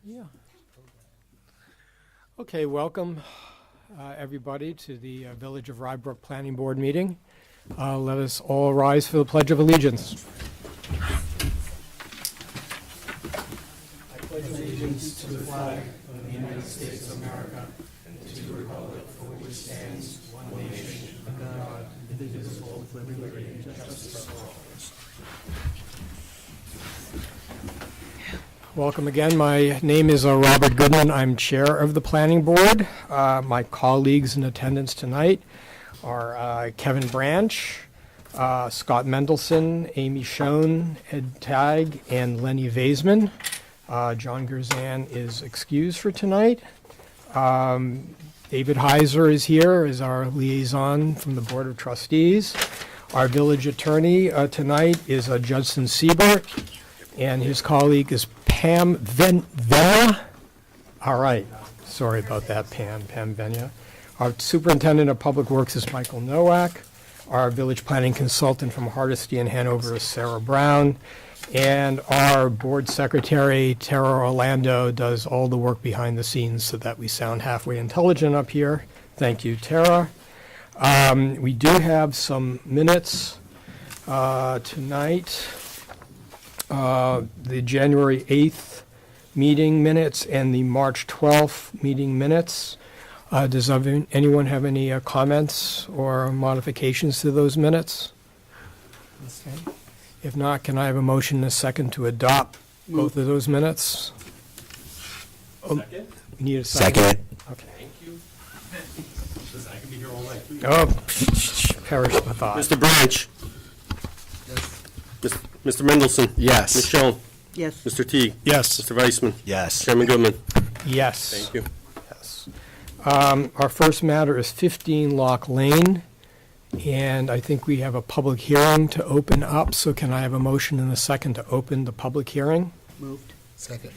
Yeah. Okay, welcome everybody to the Village of Rye Brook Planning Board meeting. Let us all rise for the Pledge of Allegiance. I pledge allegiance to the flag of the United States of America and to the republic for which it stands, one nation, under God, indivisible, with liberty and justice for all. Welcome again. My name is Robert Goodman. I'm chair of the planning board. My colleagues in attendance tonight are Kevin Branch, Scott Mendelson, Amy Schoen, Ed Tagg, and Lenny Vaisman. John Gerzan is excused for tonight. David Heiser is here as our liaison from the Board of Trustees. Our village attorney tonight is Judson Siebert, and his colleague is Pam Venya. All right. Sorry about that, Pam Venya. Our superintendent of public works is Michael Nowak. Our village planning consultant from Hardesty and Hanover is Sarah Brown. And our board secretary, Tara Orlando, does all the work behind the scenes so that we sound halfway intelligent up here. Thank you, Tara. We do have some minutes tonight. The January 8th meeting minutes and the March 12th meeting minutes. Does anyone have any comments or modifications to those minutes? Okay. If not, can I have a motion and a second to adopt both of those minutes? Second? We need a second. Okay. Thank you. I can be here all night. Oh, perish the thought. Mr. Branch? Yes. Mr. Mendelson? Yes. Ms. Schoen? Yes. Mr. Teague? Yes. Mr. Weissman? Yes. Chairman Goodman? Yes. Thank you. Yes. Our first matter is 15 Lock Lane, and I think we have a public hearing to open up, so can I have a motion and a second to open the public hearing? Moved. Second.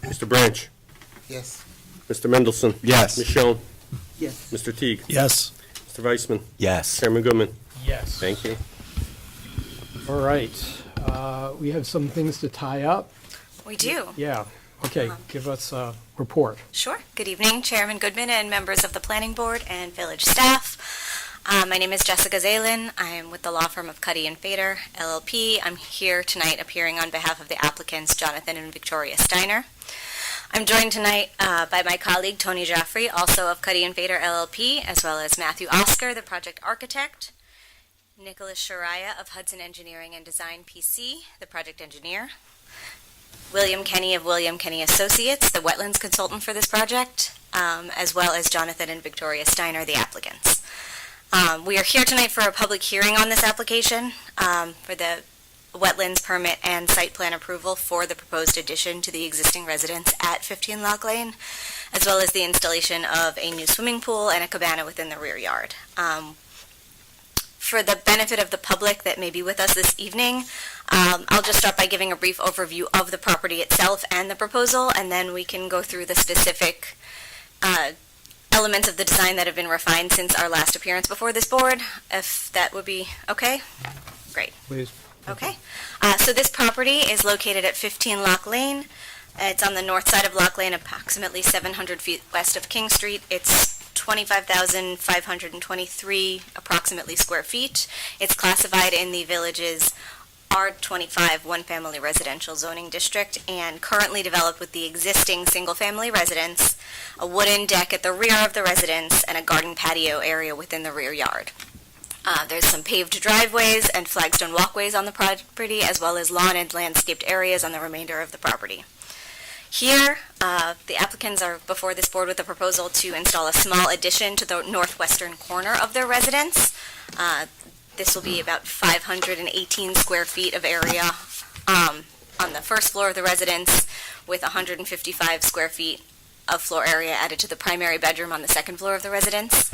Mr. Branch? Yes. Mr. Mendelson? Yes. Ms. Schoen? Yes. Mr. Teague? Yes. Mr. Weissman? Yes. Chairman Goodman? Yes. Thank you. All right. We have some things to tie up. We do. Yeah. Okay, give us a report. Sure. Good evening, Chairman Goodman and members of the Planning Board and village staff. My name is Jessica Zalin. I'm with the law firm of Cuddy and Fader, LLP. I'm here tonight appearing on behalf of the applicants, Jonathan and Victoria Steiner. I'm joined tonight by my colleague, Tony Jaffrey, also of Cuddy and Fader, LLP, as well as Matthew Oscar, the project architect, Nicholas Shariah of Hudson Engineering and Design, PC, the project engineer, William Kenny of William Kenny Associates, the wetlands consultant for this project, as well as Jonathan and Victoria Steiner, the applicants. We are here tonight for a public hearing on this application for the wetlands permit and site plan approval for the proposed addition to the existing residence at 15 Lock Lane, as well as the installation of a new swimming pool and a cabana within the rear yard. For the benefit of the public that may be with us this evening, I'll just start by giving a brief overview of the property itself and the proposal, and then we can go through the specific elements of the design that have been refined since our last appearance before this board, if that would be okay. Great. Please. Okay. So this property is located at 15 Lock Lane. It's on the north side of Lock Lane, approximately 700 feet west of King Street. It's 25,523 approximately square feet. It's classified in the village's R25 one-family residential zoning district and currently developed with the existing single-family residence, a wooden deck at the rear of the residence, and a garden patio area within the rear yard. There's some paved driveways and flagstone walkways on the property, as well as lawn and landscaped areas on the remainder of the property. Here, the applicants are before this board with a proposal to install a small addition to the northwestern corner of their residence. This will be about 518 square feet of area on the first floor of the residence, with 155 square feet of floor area added to the primary bedroom on the second floor of the residence.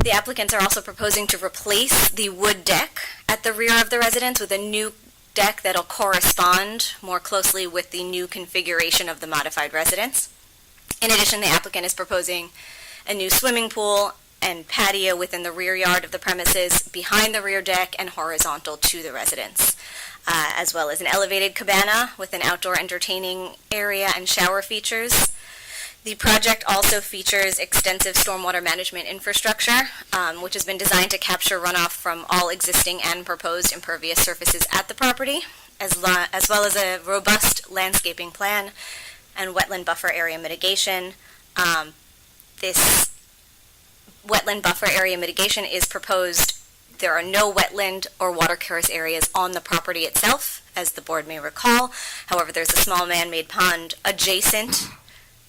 The applicants are also proposing to replace the wood deck at the rear of the residence with a new deck that'll correspond more closely with the new configuration of the modified residence. In addition, the applicant is proposing a new swimming pool and patio within the rear yard of the premises, behind the rear deck and horizontal to the residence. as well as an elevated cabana with an outdoor entertaining area and shower features. The project also features extensive stormwater management infrastructure, which has been designed to capture runoff from all existing and proposed impervious surfaces at the property, as well as a robust landscaping plan and wetland buffer area mitigation. This wetland buffer area mitigation is proposed. There are no wetland or water course areas on the property itself, as the board may recall. However, there's a small man-made pond adjacent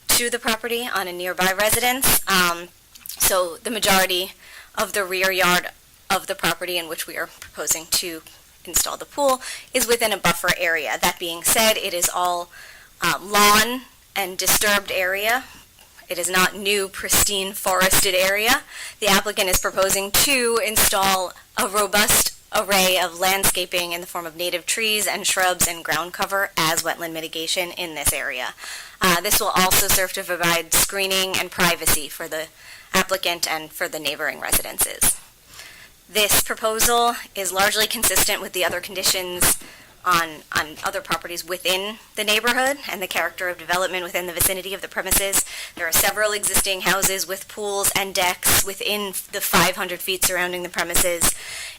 to the property on a nearby residence. So the majority of the rear yard of the property in which we are proposing to install the pool is within a buffer area. That being said, it is all lawn and disturbed area. It is not new, pristine, forested area. The applicant is proposing to install a robust array of landscaping in the form of native trees and shrubs and ground cover as wetland mitigation in this area. This will also serve to provide screening and privacy for the applicant and for the neighboring residences. This proposal is largely consistent with the other conditions on other properties within the neighborhood and the character of development within the vicinity of the premises. There are several existing houses with pools and decks within the 500 feet surrounding the premises,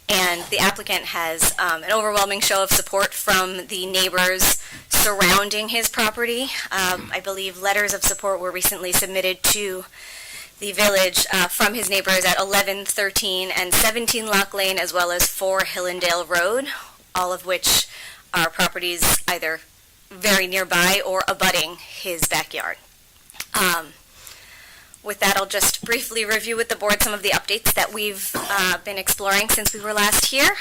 and the applicant has an overwhelming show of support from the neighbors surrounding his property. I believe letters of support were recently submitted to the village from his neighbors at 11, 13, and 17 Lock Lane, as well as 4 Hillendale Road, all of which are properties either very nearby or abutting his backyard. With that, I'll just briefly review with the board some of the updates that we've been exploring since we were last here.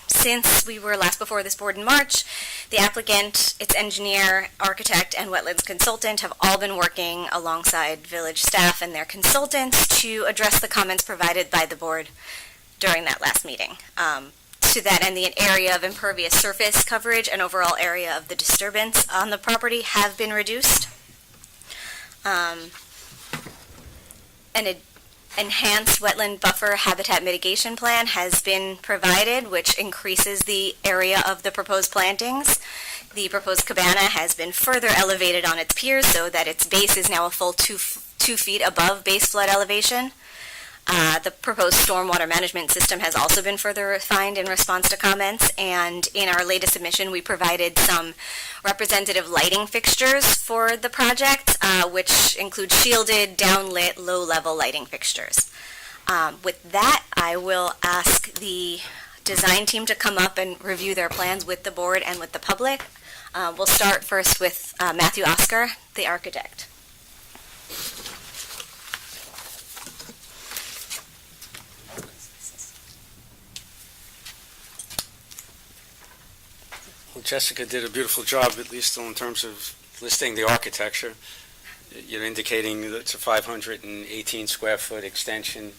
Since we were last before this board in March, the applicant, its engineer, architect, and wetlands consultant have all been working alongside village staff and their consultants to address the comments provided by the board during that last meeting. To that end, the area of impervious surface coverage and overall area of the disturbance on the property have been reduced. An enhanced wetland buffer habitat mitigation plan has been provided, which increases the area of the proposed plantings. The proposed cabana has been further elevated on its piers so that its base is now a full 2 feet above base flood elevation. The proposed stormwater management system has also been further refined in response to comments, and in our latest submission, we provided some representative lighting fixtures for the project, which include shielded, downlit, low-level lighting fixtures. With that, I will ask the design team to come up and review their plans with the board and with the public. We'll start first with Matthew Oscar, the architect. Well, Jessica did a beautiful job, at least in terms of listing the architecture. You're indicating that it's a 518 square foot extension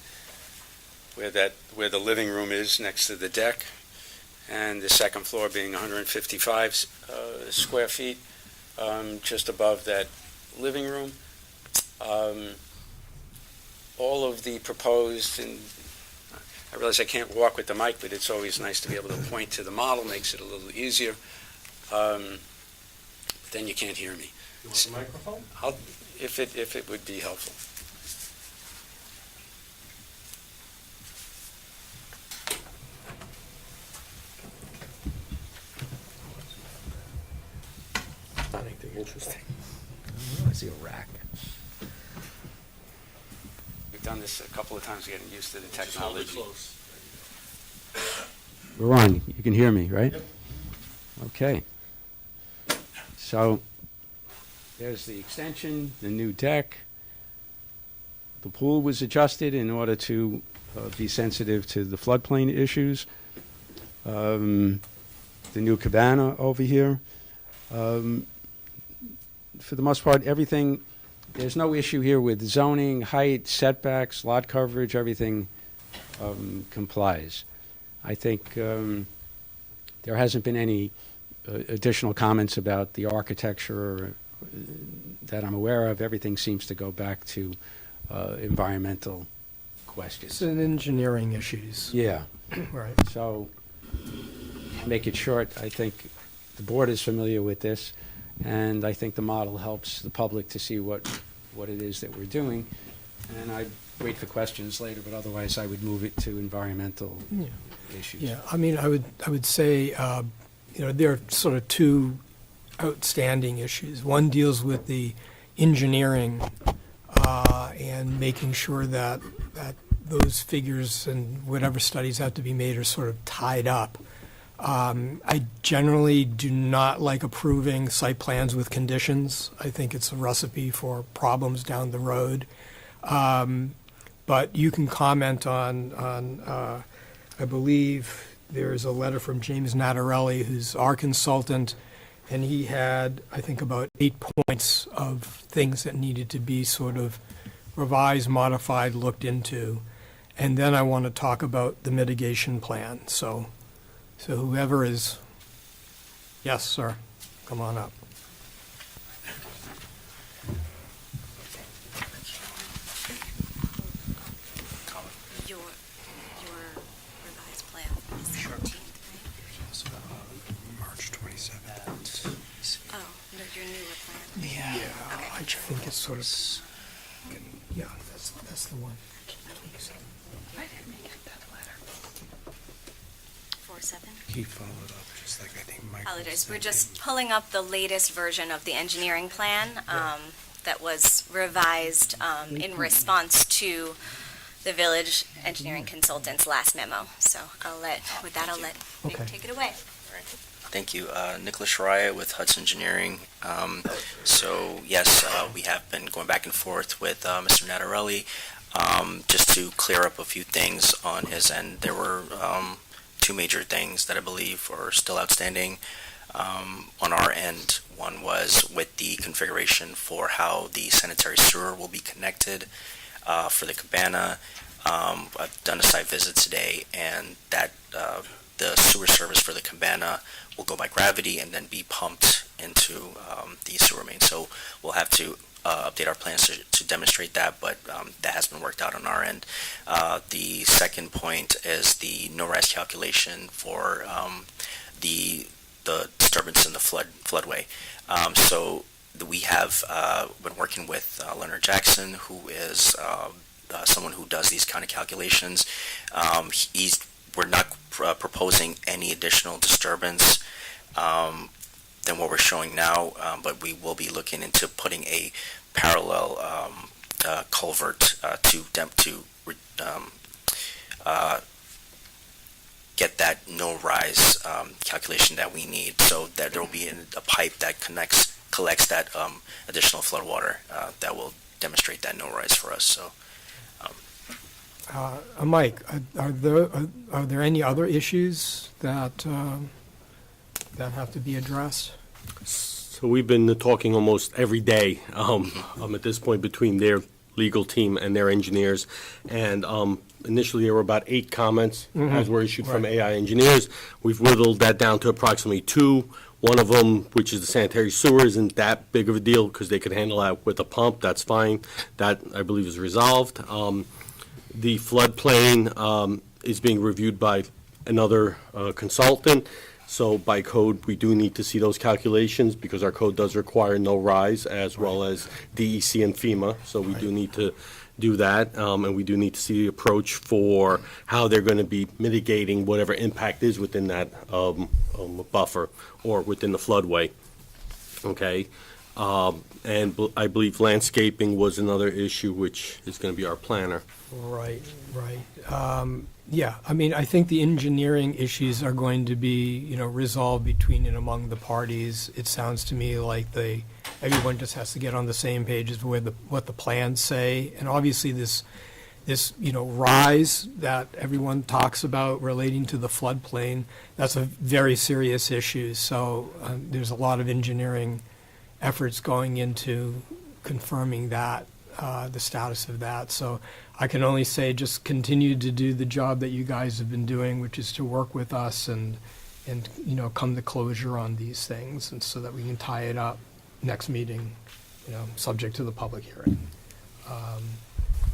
where the living room is next to the deck, and the second floor being 155 square feet, just above that living room. All of the proposed, and I realize I can't walk with the mic, but it's always nice to be able to point to the model, makes it a little easier. Then you can't hear me. You want the microphone? If it would be helpful. Not anything interesting. I see a rack. We've done this a couple of times, getting used to the technology. Just hold it close. We're on. You can hear me, right? Yep. Okay. So there's the extension, the new deck. The pool was adjusted in order to be sensitive to the floodplain issues. The new cabana over here. For the most part, everything, there's no issue here with zoning, height, setbacks, lot coverage, everything complies. I think there hasn't been any additional comments about the architecture that I'm aware of. Everything seems to go back to environmental It's questions. an engineering issues, Yeah, right? so make it short, I think the board is familiar with this, and I think the model helps the public to see what it is that we're doing. And I'd wait for questions later, but otherwise I would move it to environmental issues. Yeah, I mean, I would say, there are sort of two outstanding issues. One deals with the engineering and making sure that those figures and whatever studies have to be made are sort of tied up. I generally do not like approving site plans with conditions. I think it's a recipe for problems down the road. But you can comment on I believe there's a letter from James Natarelli, who's our consultant, and he had, I think, about 8 points of things that needed to be sort of revised, modified, looked into. And then I want to talk about the mitigation plan. So whoever is, yes, sir, come on up. Your revised plan is 17th, right? March 27th. Oh, no, your newer plan. Yeah. I think it's sort of, yeah, that's the one. I didn't get that letter. 4-7? He followed up, just like I think Mike. Apologize, we're just pulling up the latest version of the engineering plan that was revised in response to the village engineering consultant's last memo. So with that, I'll let Nick Okay. take it away. Thank you. Nicholas Shariah with Hudson Engineering. So yes, we have been going back and forth with Mr. Natarelli just to clear up a few things on his end. There were two major things that I believe are still outstanding on our end. One was with the configuration for how the sanitary sewer will be connected for the cabana. I've done a site visit today, and that the sewer service for the cabana will go by gravity and then be pumped into the sewer main. So we'll have to update our plans to demonstrate that, but that has been worked out on our end. The second point is the no-rise calculation for the disturbance in the floodway. So we have been working with Leonard Jackson, who is someone who does these kind of calculations. We're not proposing any additional disturbance than what we're showing now, but we will be looking into putting a parallel culvert to get that no-rise calculation that we need, so that there will be a pipe that collects that additional flood water that will demonstrate that no-rise for us. So. Mike, are there any other issues that have to be addressed? So we've been talking almost every day at this point between their legal team and their engineers. And initially, there were about 8 comments as were issued from Right. AI engineers. We've whittled that down to approximately 2. One of them, which is the sanitary sewer, isn't that big of a deal because they could handle that with a pump. That's fine. That, I believe, is resolved. The floodplain is being reviewed by another consultant. So by code, we do need to see those calculations because our code does require no rise as well as DEC and FEMA. So we do need to do that, and we do need to see the approach for how they're going to be mitigating whatever impact is within that buffer or within the floodway. Okay. And I believe landscaping was another issue, which is going to be our planner. Right. Yeah, I mean, I think the engineering issues are going to be, resolved between and among the parties. It sounds to me like everyone just has to get on the same page as what the plans say. And obviously this rise that everyone talks about relating to the floodplain, that's a very serious issue. So there's a lot of engineering efforts going into confirming that, the status of that. So I can only say just continue to do the job that you guys have been doing, which is to work with us and come to closure on these things, and so that we can tie it up next meeting, subject to the public hearing.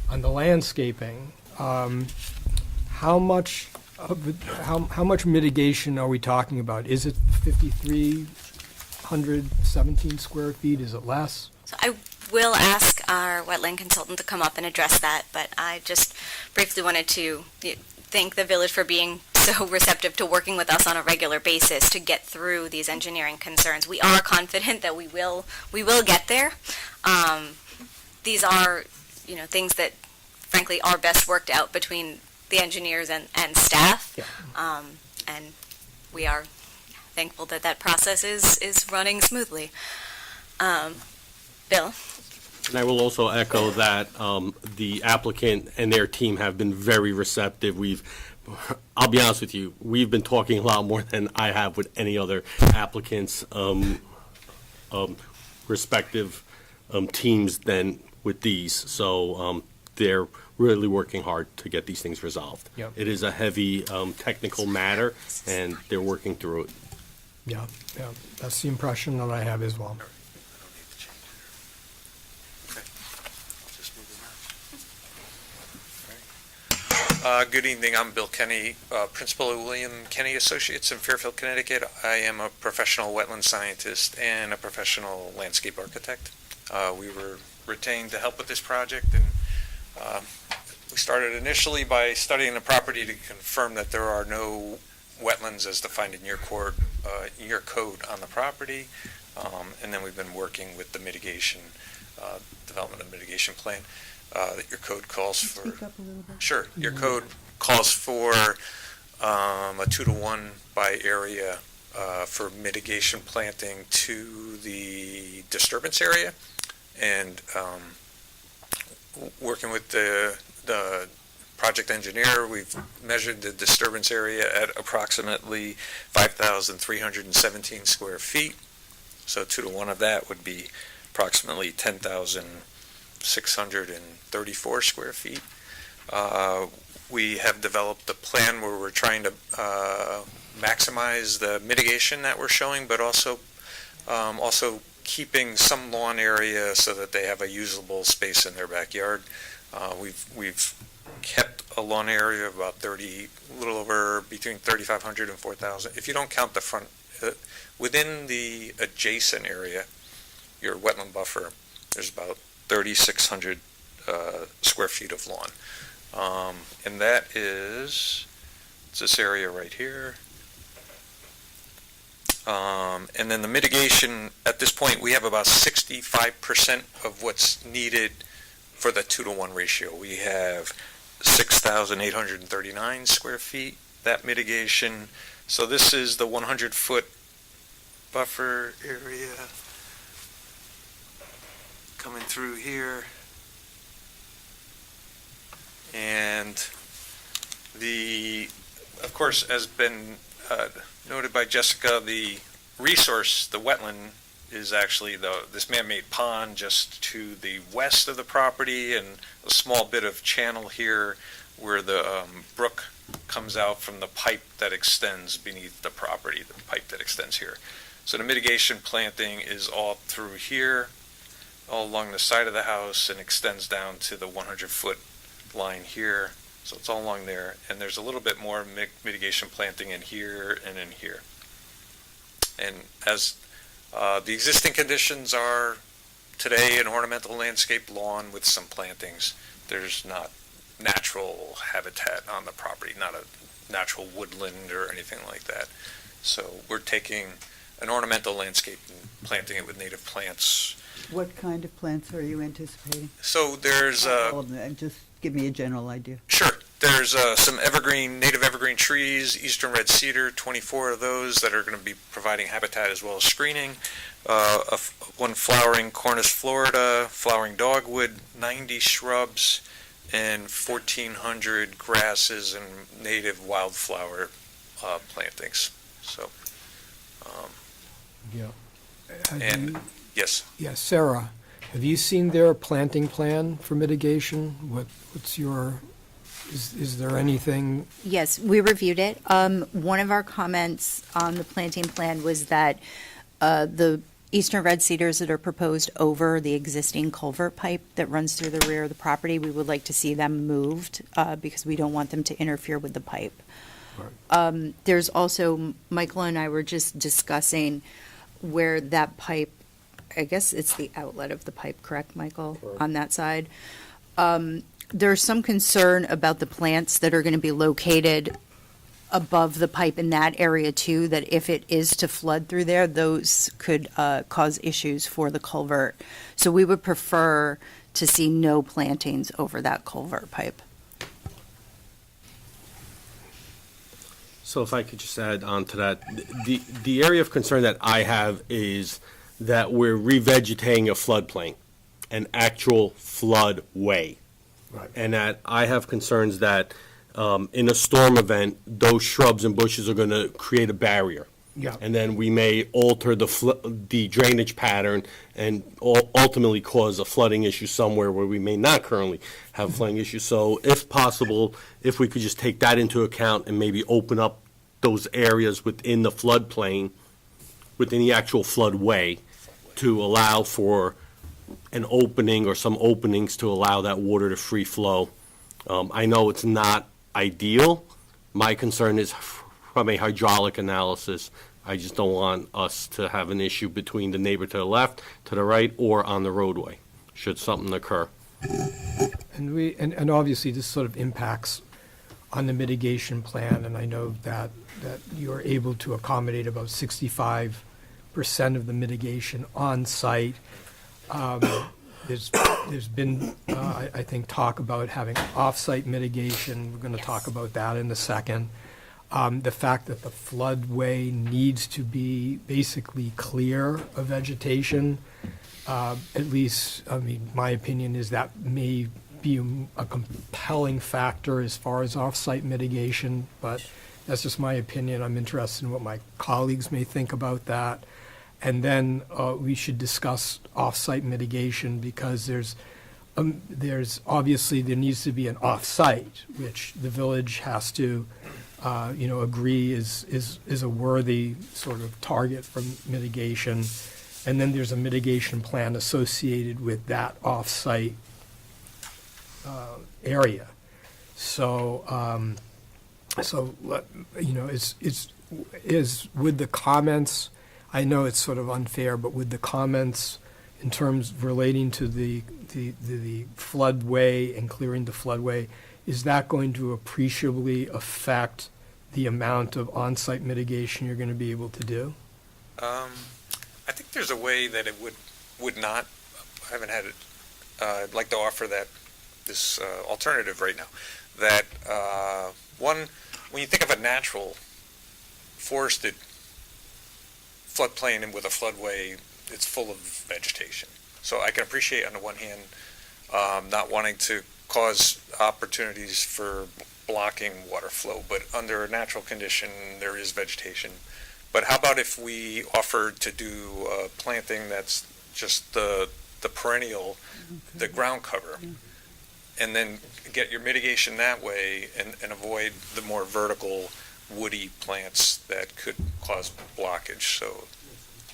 On the landscaping, how much How much mitigation are we talking about? Is it 5,317 square feet? Is it less? So I will ask our wetland consultant to come up and address that, but I just briefly wanted to thank the village for being so receptive to working with us on a regular basis to get through these engineering concerns. We are confident that we will get there. These are, things that frankly are best worked out between the engineers and staff. Yeah. And we are thankful that that process is running smoothly. Bill? And I will also echo that the applicant and their team have been very receptive. I'll be honest with you, we've been talking a lot more than I have with any other applicants' respective teams than with these. So they're really working hard to get these things resolved. Yep. It is a heavy technical matter, and they're working through it. Yeah, that's the impression that I have as well. Good evening, I'm Bill Kenny, principal of William Kenny Associates in Fairfield, Connecticut. I am a professional wetland scientist and a professional landscape architect. We were retained to help with this project, and we started initially by studying the property to confirm that there are no wetlands as defined in your code on the property, and then we've been working with the mitigation, development of mitigation plan. That your code calls for. Speak up a little bit. Sure. Your code calls for a 2-to-1 by area for mitigation planting to the disturbance area, and working with the project engineer, we've measured the disturbance area at approximately 5,317 square feet. So 2-to-1 of that would be approximately 10,634 square feet. We have developed a plan where we're trying to maximize the mitigation that we're showing, but also keeping some lawn area so that they have a usable space in their backyard. We've kept a lawn area of about a little over between 3,500 and 4,000. If you don't count the front, within the adjacent area, your wetland buffer, there's about 3,600 square feet of lawn. And that is this area right here. And then the mitigation, at this point, we have about 65% of what's needed for the 2-to-1 ratio. We have 6,839 square feet, that mitigation. So this is the 100-foot buffer area coming through here. And of course, as been noted by Jessica, the resource, the wetland, is actually this man-made pond just to the west of the property, and a small bit of channel here where the brook comes out from the pipe that extends beneath the property, the pipe that extends here. So the mitigation planting is all through here, all along the side of the house, and extends down to the 100-foot line here. So it's all along there, and there's a little bit more mitigation planting in here and in here. And as the existing conditions are today, an ornamental landscape lawn with some plantings. There's not natural habitat on the property, not a natural woodland or anything like that. So we're taking an ornamental landscape and planting it with native plants. What kind of plants are you anticipating? So there's All of them, and just give me a general idea. Sure. There's some native evergreen trees, eastern red cedar, 24 of those that are going to be providing habitat as well as screening. One flowering Cornus florida, flowering dogwood, 90 shrubs, and 1,400 grasses and native wildflower plantings. So, Yeah. and yes. Yeah, Sarah, have you seen their planting plan for mitigation? What's your, is there anything? Yes, we reviewed it. One of our comments on the planting plan was that the eastern red cedars that are proposed over the existing culvert pipe that runs through the rear of the property, we would like to see them moved because we don't want them to interfere with the pipe. There's also, Michael and I were just discussing where that pipe, I guess it's the outlet of the pipe, correct, Michael, on that side? There's some concern about the plants that are going to be located above the pipe in that area too, that if it is to flood through there, those could cause issues for the culvert. So we would prefer to see no plantings over that culvert pipe. So if I could just add on to that, the area of concern that I have is that we're revegetating a floodplain, an actual floodway. Right. And that I have concerns that in a storm event, those shrubs and bushes are going to create a barrier. Yeah. And then we may alter the drainage pattern and ultimately cause a flooding issue somewhere where we may not currently have a flooding issue. So if possible, if we could just take that into account and maybe open up those areas within the floodplain, within the actual floodway, to allow for an opening or some openings to allow that water to free flow. I know it's not ideal. My concern is from a hydraulic analysis. I just don't want us to have an issue between the neighbor to the left, to the right, or on the roadway, should something occur. And obviously, this sort of impacts on the mitigation plan, and I know that you're able to accommodate about 65% of the mitigation on site. There's been, I think, talk about having off-site mitigation. We're going to talk about that in a second. The fact that the floodway needs to be basically clear of vegetation, at least, I mean, my opinion is that may be a compelling factor as far as off-site mitigation, but that's just my opinion. I'm interested in what my colleagues may think about that. And then we should discuss off-site mitigation because there's obviously there needs to be an off-site, which the village has to, agree is a worthy sort of target for mitigation. And then there's a mitigation plan associated with that off-site area. So, is with the comments. I know it's sort of unfair, but with the comments in terms relating to the floodway and clearing the floodway, is that going to appreciably affect the amount of on-site mitigation you're going to be able to do? I think there's a way that it would not. I haven't had it. I'd like to offer this alternative right now. That one, when you think of a natural forested floodplain and with a floodway, it's full of vegetation. So I can appreciate on the one hand not wanting to cause opportunities for blocking water flow, but under a natural condition there is vegetation. But how about if we offered to do planting that's just the perennial, the ground cover, and then get your mitigation that way and avoid the more vertical woody plants that could cause blockage. So,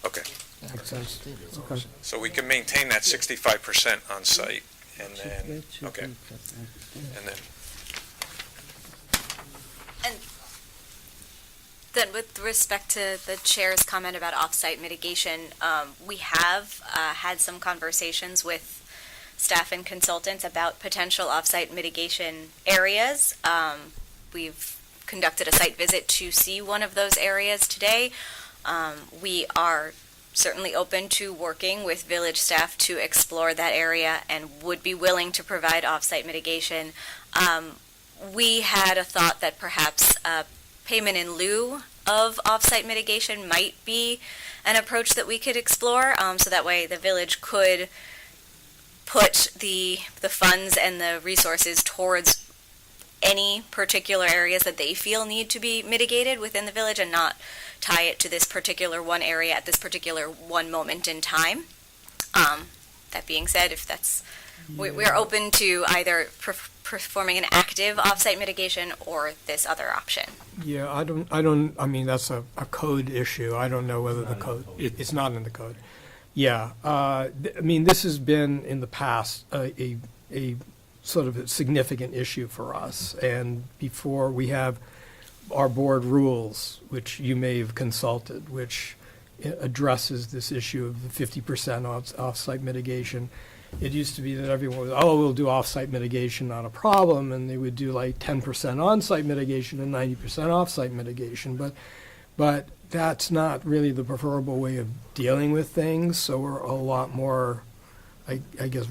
okay. Makes sense. Okay. So we can maintain that 65% on site, and then, okay. And then, Then with respect to the chair's comment about off-site mitigation, we have had some conversations with staff and consultants about potential off-site mitigation areas. We've conducted a site visit to see one of those areas today. We are certainly open to working with village staff to explore that area and would be willing to provide off-site mitigation. We had a thought that perhaps payment in lieu of off-site mitigation might be an approach that we could explore, so that way the village could put the funds and the resources towards any particular areas that they feel need to be mitigated within the village and not tie it to this particular one area at this particular one moment in time. That being said, if that's, we're open to either performing an active off-site mitigation or this other option. Yeah, I mean, that's a code issue. I don't know whether the code, it's not in the code. Yeah, I mean, this has been in the past a sort of a significant issue for us. And before we have our board rules, which you may have consulted, which addresses this issue of the 50% off-site mitigation. It used to be that everyone was, oh, we'll do off-site mitigation, not a problem, and they would do like 10% on-site mitigation and 90% off-site mitigation. But that's not really the preferable way of dealing with things, so we're a lot more, I guess,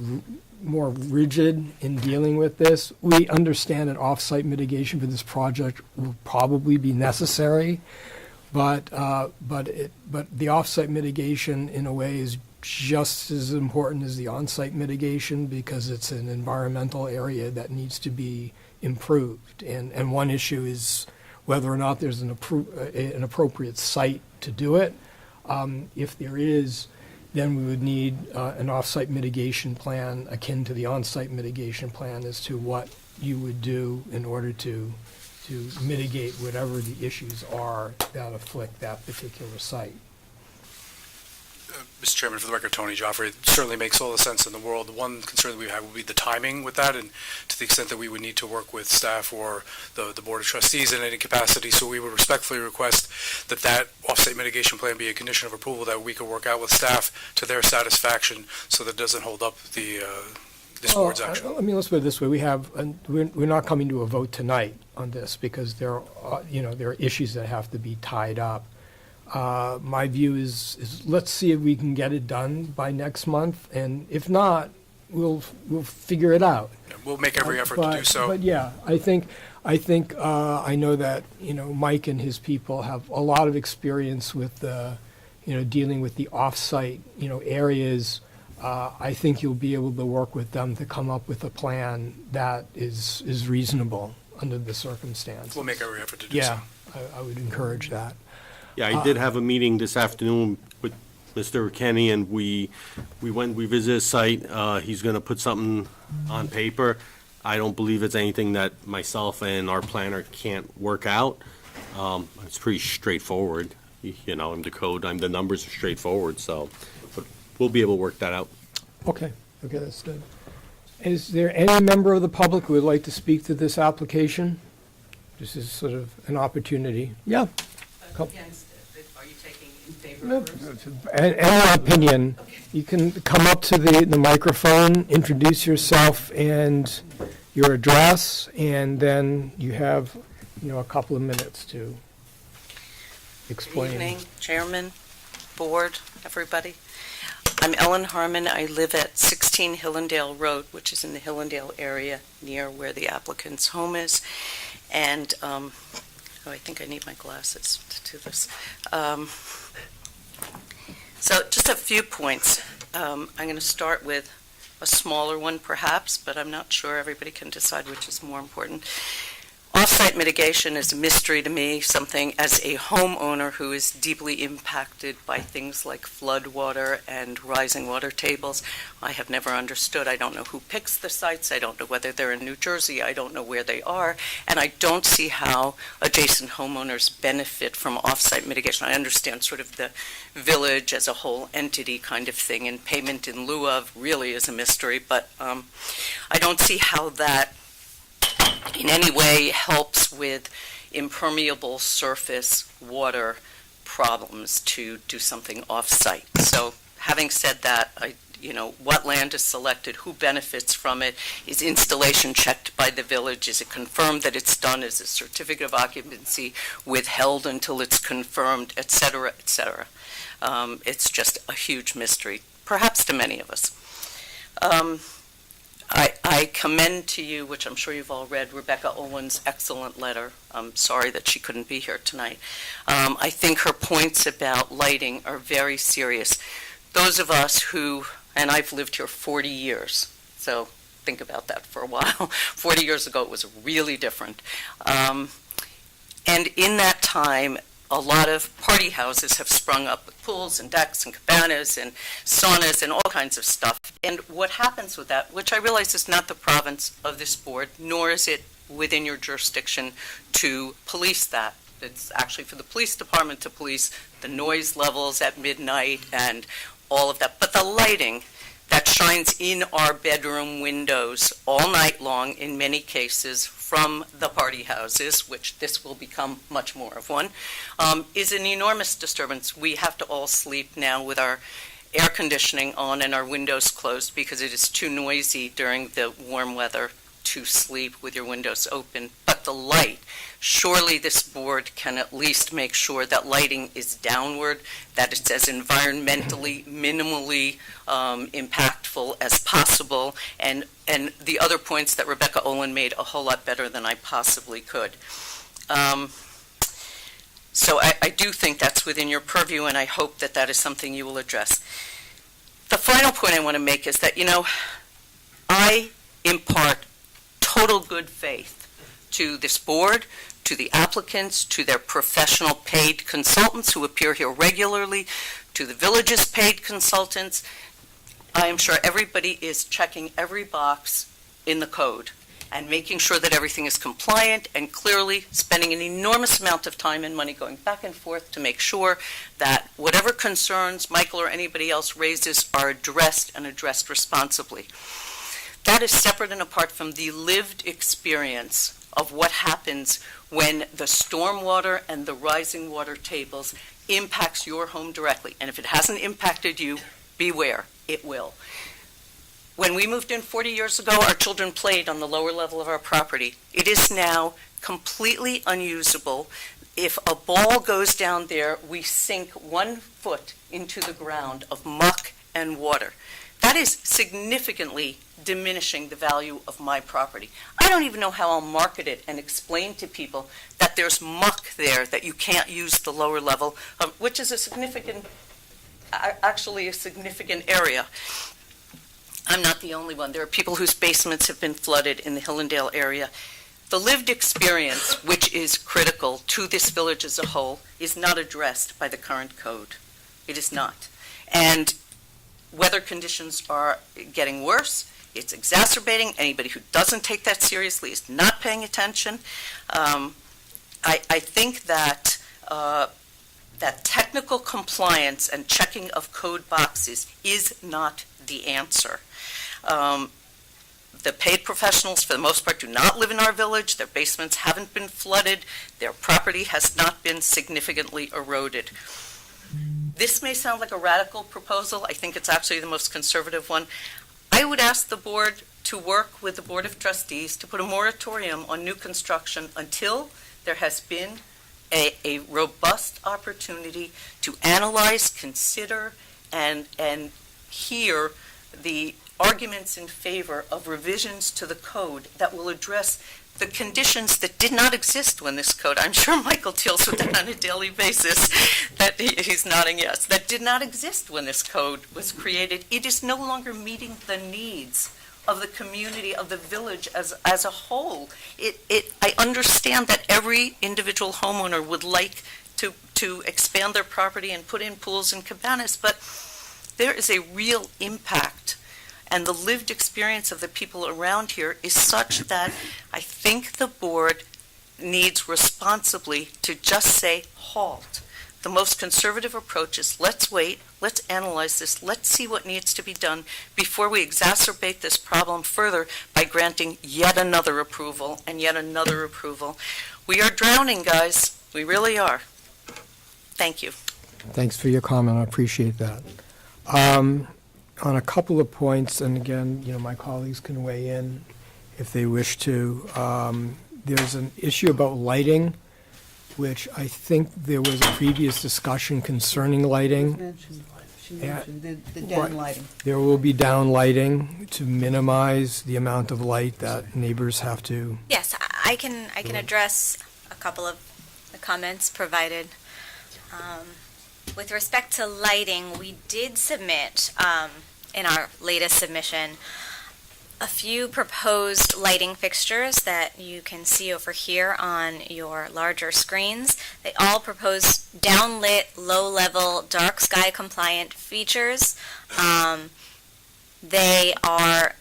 more rigid in dealing with this. We understand that off-site mitigation for this project will probably be necessary, but the off-site mitigation, in a way, is just as important as the on-site mitigation because it's an environmental area that needs to be improved. And one issue is whether or not there's an appropriate site to do it. If there is, then we would need an off-site mitigation plan akin to the on-site mitigation plan as to what you would do in order to mitigate whatever the issues are that afflict that particular site. Mr. Chairman, for the record, Tony Joffrey, it certainly makes all the sense in the world. The one concern that we have would be the timing with that, and to the extent that we would need to work with staff or the Board of Trustees in any capacity. So we would respectfully request that offsite mitigation plan be a condition of approval that we could work out with staff to their satisfaction so that it doesn't hold up this board's action. Let's put it this way: we're not coming to a vote tonight on this because there are issues that have to be tied up. My view is let's see if we can get it done by next month, and if not, we'll figure it out. We'll make every effort to do so. But yeah, I think I know that Mike and his people have a lot of experience with dealing with the off-site areas. I think you'll be able to work with them to come up with a plan that is reasonable under the circumstance. We'll make every effort to do so. Yeah, I would encourage that. Yeah, I did have a meeting this afternoon with Mr. Kenny, and we visited his site. He's going to put something on paper. I don't believe it's anything that myself and our planner can't work out. It's pretty straightforward. I'm the code, the numbers are straightforward, so but we'll be able to work that out. Okay, that's good. Is there any member of the public who would like to speak to this application? This is sort of an opportunity. Yeah. Against it, are you taking in favor first? Any opinion. You can come up to the microphone, introduce yourself and your address, and then you have, a couple of minutes to explain. Good evening, Chairman, Board, everybody. I'm Ellen Harmon. I live at 16 Hillendale Road, which is in the Hillendale area near where the applicant's home is. And I think I need my glasses to do this. So just a few points. I'm going to start with a smaller one perhaps, but I'm not sure. Everybody can decide which is more important. Off-site mitigation is a mystery to me, something as a homeowner who is deeply impacted by things like flood water and rising water tables. I have never understood. I don't know who picks the sites. I don't know whether they're in New Jersey. I don't know where they are. And I don't see how adjacent homeowners benefit from off-site mitigation. I understand sort of the village as a whole entity kind of thing, and payment in lieu of really is a mystery, but I don't see how that in any way helps with impermeable surface water problems to do something off-site. So having said that, what land is selected, who benefits from it, is installation checked by the village, is it confirmed that it's done, is a certificate of occupancy withheld until it's confirmed, et cetera, et cetera. It's just a huge mystery, perhaps to many of us. I commend to you, which I'm sure you've all read, Rebecca Owen's excellent letter. I'm sorry that she couldn't be here tonight. I think her points about lighting are very serious. Those of us who, and I've lived here 40 years, so think about that for a while. 40 years ago, it was really different. And in that time, a lot of party houses have sprung up with pools and decks and cabanas and saunas and all kinds of stuff. And what happens with that, which I realize is not the province of this board, nor is it within your jurisdiction to police that. It's actually for the police department to police the noise levels at midnight and all of that. But the lighting that shines in our bedroom windows all night long, in many cases, from the party houses, which this will become much more of one, is an enormous disturbance. We have to all sleep now with our air conditioning on and our windows closed because it is too noisy during the warm weather to sleep with your windows open. But the light, surely this board can at least make sure that lighting is downward, that it's as environmentally, minimally impactful as possible, and the other points that Rebecca Olin made a whole lot better than I possibly could. So I do think that's within your purview, and I hope that that is something you will address. The final point I want to make is that, I impart total good faith to this board, to the applicants, to their professional paid consultants who appear here regularly, to the village's paid consultants. I am sure everybody is checking every box in the code and making sure that everything is compliant, and clearly spending an enormous amount of time and money going back and forth to make sure that whatever concerns Michael or anybody else raises are addressed and addressed responsibly. That is separate and apart from the lived experience of what happens when the stormwater and the rising water tables impacts your home directly. And if it hasn't impacted you, beware, it will. When we moved in 40 years ago, our children played on the lower level of our property. It is now completely unusable. If a ball goes down there, we sink 1 foot into the ground of muck and water. That is significantly diminishing the value of my property. I don't even know how I'll market it and explain to people that there's muck there, that you can't use the lower level, which is actually a significant area. I'm not the only one. There are people whose basements have been flooded in the Hillendale area. The lived experience, which is critical to this village as a whole, is not addressed by the current code. It is not. And weather conditions are getting worse. It's exacerbating. Anybody who doesn't take that seriously is not paying attention. I think that that technical compliance and checking of code boxes is not the answer. The paid professionals, for the most part, do not live in our village. Their basements haven't been flooded. Their property has not been significantly eroded. This may sound like a radical proposal. I think it's actually the most conservative one. I would ask the board to work with the Board of Trustees to put a moratorium on new construction until there has been a robust opportunity to analyze, consider, and hear the arguments in favor of revisions to the code that will address the conditions that did not exist when this code, I'm sure Michael deals with that on a daily basis, that he's nodding yes, that did not exist when this code was created. It is no longer meeting the needs of the community, of the village as a whole. I understand that every individual homeowner would like to expand their property and put in pools and cabanas, but there is a real impact. And the lived experience of the people around here is such that I think the board needs responsibly to just say, halt. The most conservative approach is let's wait, let's analyze this, let's see what needs to be done before we exacerbate this problem further by granting yet another approval and yet another approval. We are drowning, guys. We really are. Thank you. Thanks for your comment. I appreciate that. On a couple of points, and again, my colleagues can weigh in if they wish to. There's an issue about lighting, which I think there was a previous discussion concerning lighting. She Yeah. mentioned the down lighting. There will be down lighting to minimize the amount of light that neighbors have to. Yes, I can address a couple of the comments provided. With respect to lighting, we did submit, in our latest submission, a few proposed lighting fixtures that you can see over here on your larger screens. They all propose downlit, low-level, dark sky compliant features. They are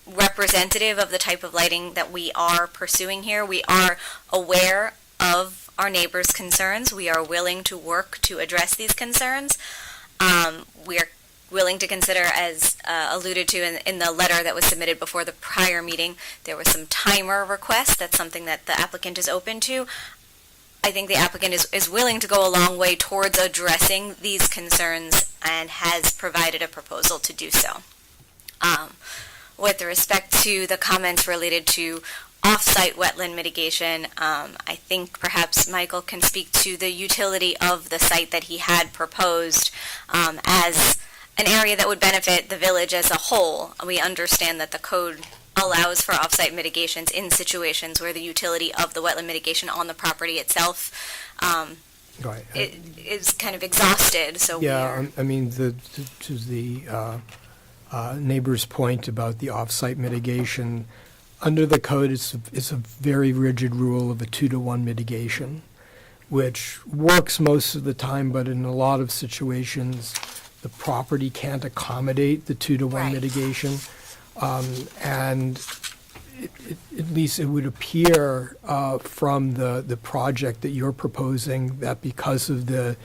representative of the type of lighting that we are pursuing here. We are aware of our neighbors' concerns. We are willing to work to address these concerns. We're willing to consider, as alluded to in the letter that was submitted before the prior meeting. There was some timer requests. That's something that the applicant is open to. I think the applicant is willing to go a long way towards addressing these concerns and has provided a proposal to do so. With respect to the comments related to off-site wetland mitigation, I think perhaps Michael can speak to the utility of the site that he had proposed as an area that would benefit the village as a whole. We understand that the code allows for off-site mitigations in situations where the utility of the wetland mitigation on the property itself Right. it is kind of exhausted, so Yeah, we're... I mean, to the neighbor's point about the off-site mitigation, under the code, it's a very rigid rule of a 2-to-1 mitigation, which works most of the time, but in a lot of situations, the property can't accommodate the 2-to-1 Right. mitigation. And at least it would appear from the project that you're proposing that because of the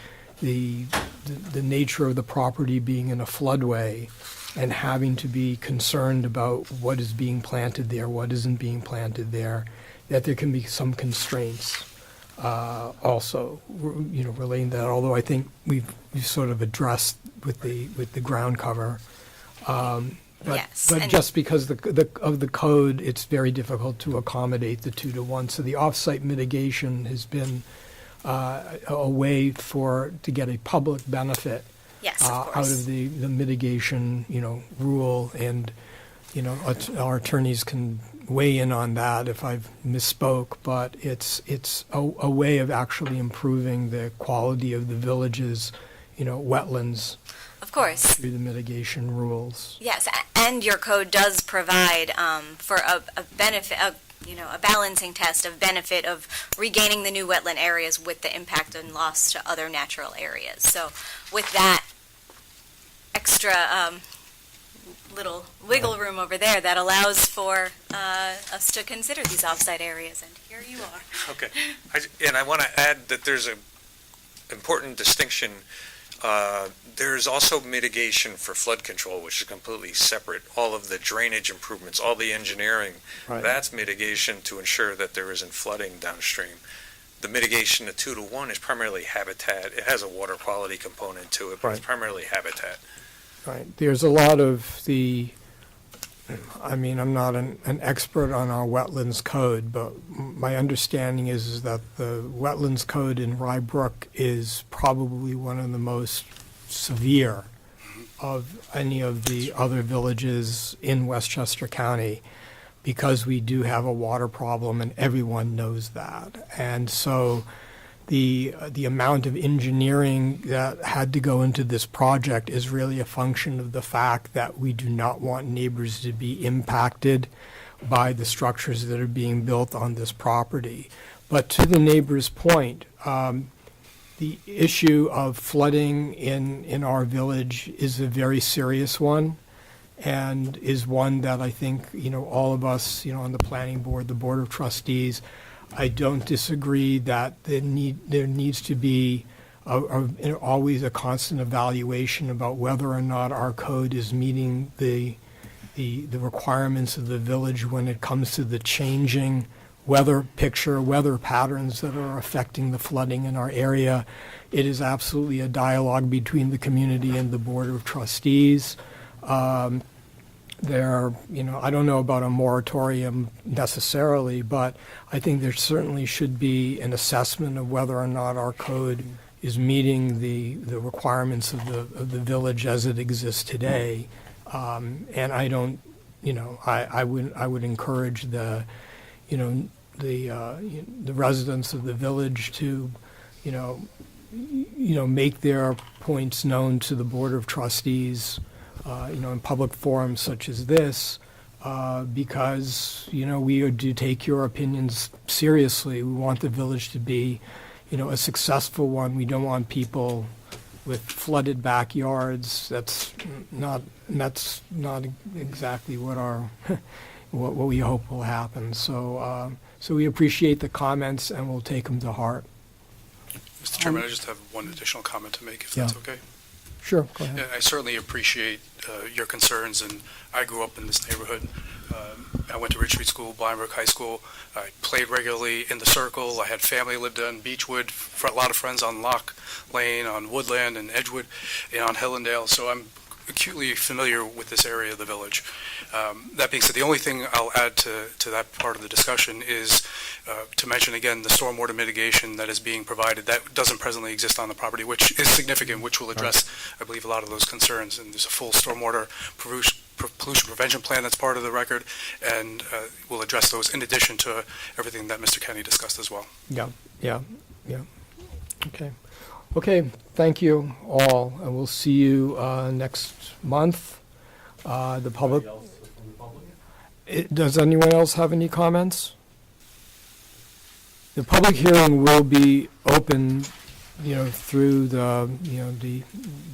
nature of the property being in a floodway and having to be concerned about what is being planted there, what isn't being planted there, that there can be some constraints also, relating to that. Although I think we've sort of addressed with the ground cover. Yes, But and- just because of the code, it's very difficult to accommodate the 2-to-1. So the off-site mitigation has been a way to get a public benefit Yes, of out course. of the mitigation, rule. And, our attorneys can weigh in on that if I've misspoke, but it's a way of actually improving the quality of the village's, wetlands Of course. through the mitigation rules. Yes, and your code does provide for a benefit, a balancing test of benefit of regaining the new wetland areas with the impact and loss to other natural areas. So with that extra little wiggle room over there, that allows for us to consider these offsite areas, and here you are. Okay. And I want to add that there's an important distinction. There's also mitigation for flood control, which is completely separate. All of the drainage improvements, all the engineering, Right. that's mitigation to ensure that there isn't flooding downstream. The mitigation, the 2-to-1, is primarily habitat. It has a water quality component to it, but it's Right. primarily habitat. Right. There's a lot of I'm not an expert on our wetlands code, but my understanding is that the wetlands code in Rye Brook is probably one of the most severe of any of the other villages in Westchester County, because we do have a water problem and everyone knows that. And so the amount of engineering that had to go into this project is really a function of the fact that we do not want neighbors to be impacted by the structures that are being built on this property. But to the neighbor's point, the issue of flooding in our village is a very serious one, and is one that I think, all of us, on the planning board, the board of trustees, I don't disagree that there needs to be always a constant evaluation about whether or not our code is meeting the requirements of the village when it comes to the changing weather patterns that are affecting the flooding in our area. It is absolutely a dialogue between the community and the board of trustees. I don't know about a moratorium necessarily, but I think there certainly should be an assessment of whether or not our code is meeting the requirements of the village as it exists today. And I don't, I would encourage the residents of the village to, make their points known to the board of trustees, in public forums such as this, because, we do take your opinions seriously. We want the village to be, a successful one. We don't want people with flooded backyards. That's not exactly what what we hope will happen. So we appreciate the comments and we'll take them to heart. Mr. Chairman, I just have one additional comment to make, if Yeah. that's okay. Sure, go ahead. Yeah, I certainly appreciate your concerns, and I grew up in this neighborhood. I went to Ridge Street School, Blindbrook High School. I played regularly in the Circle. I had family lived on Beechwood, a lot of friends on Lock Lane, on Woodland and Edgewood, and on Hillendale. So I'm acutely familiar with this area of the village. That being said, the only thing I'll add to that part of the discussion is to mention again the stormwater mitigation that is being provided. That doesn't presently exist on the property, which is significant, which will address, I believe, a lot of those concerns. And there's a full stormwater pollution prevention plan that's part of the record, and will address those in addition to everything that Mr. Kenny discussed as well. Yeah. Okay, thank you all, and we'll see you next month. The public, does anyone else have any comments? The public hearing will be open, through the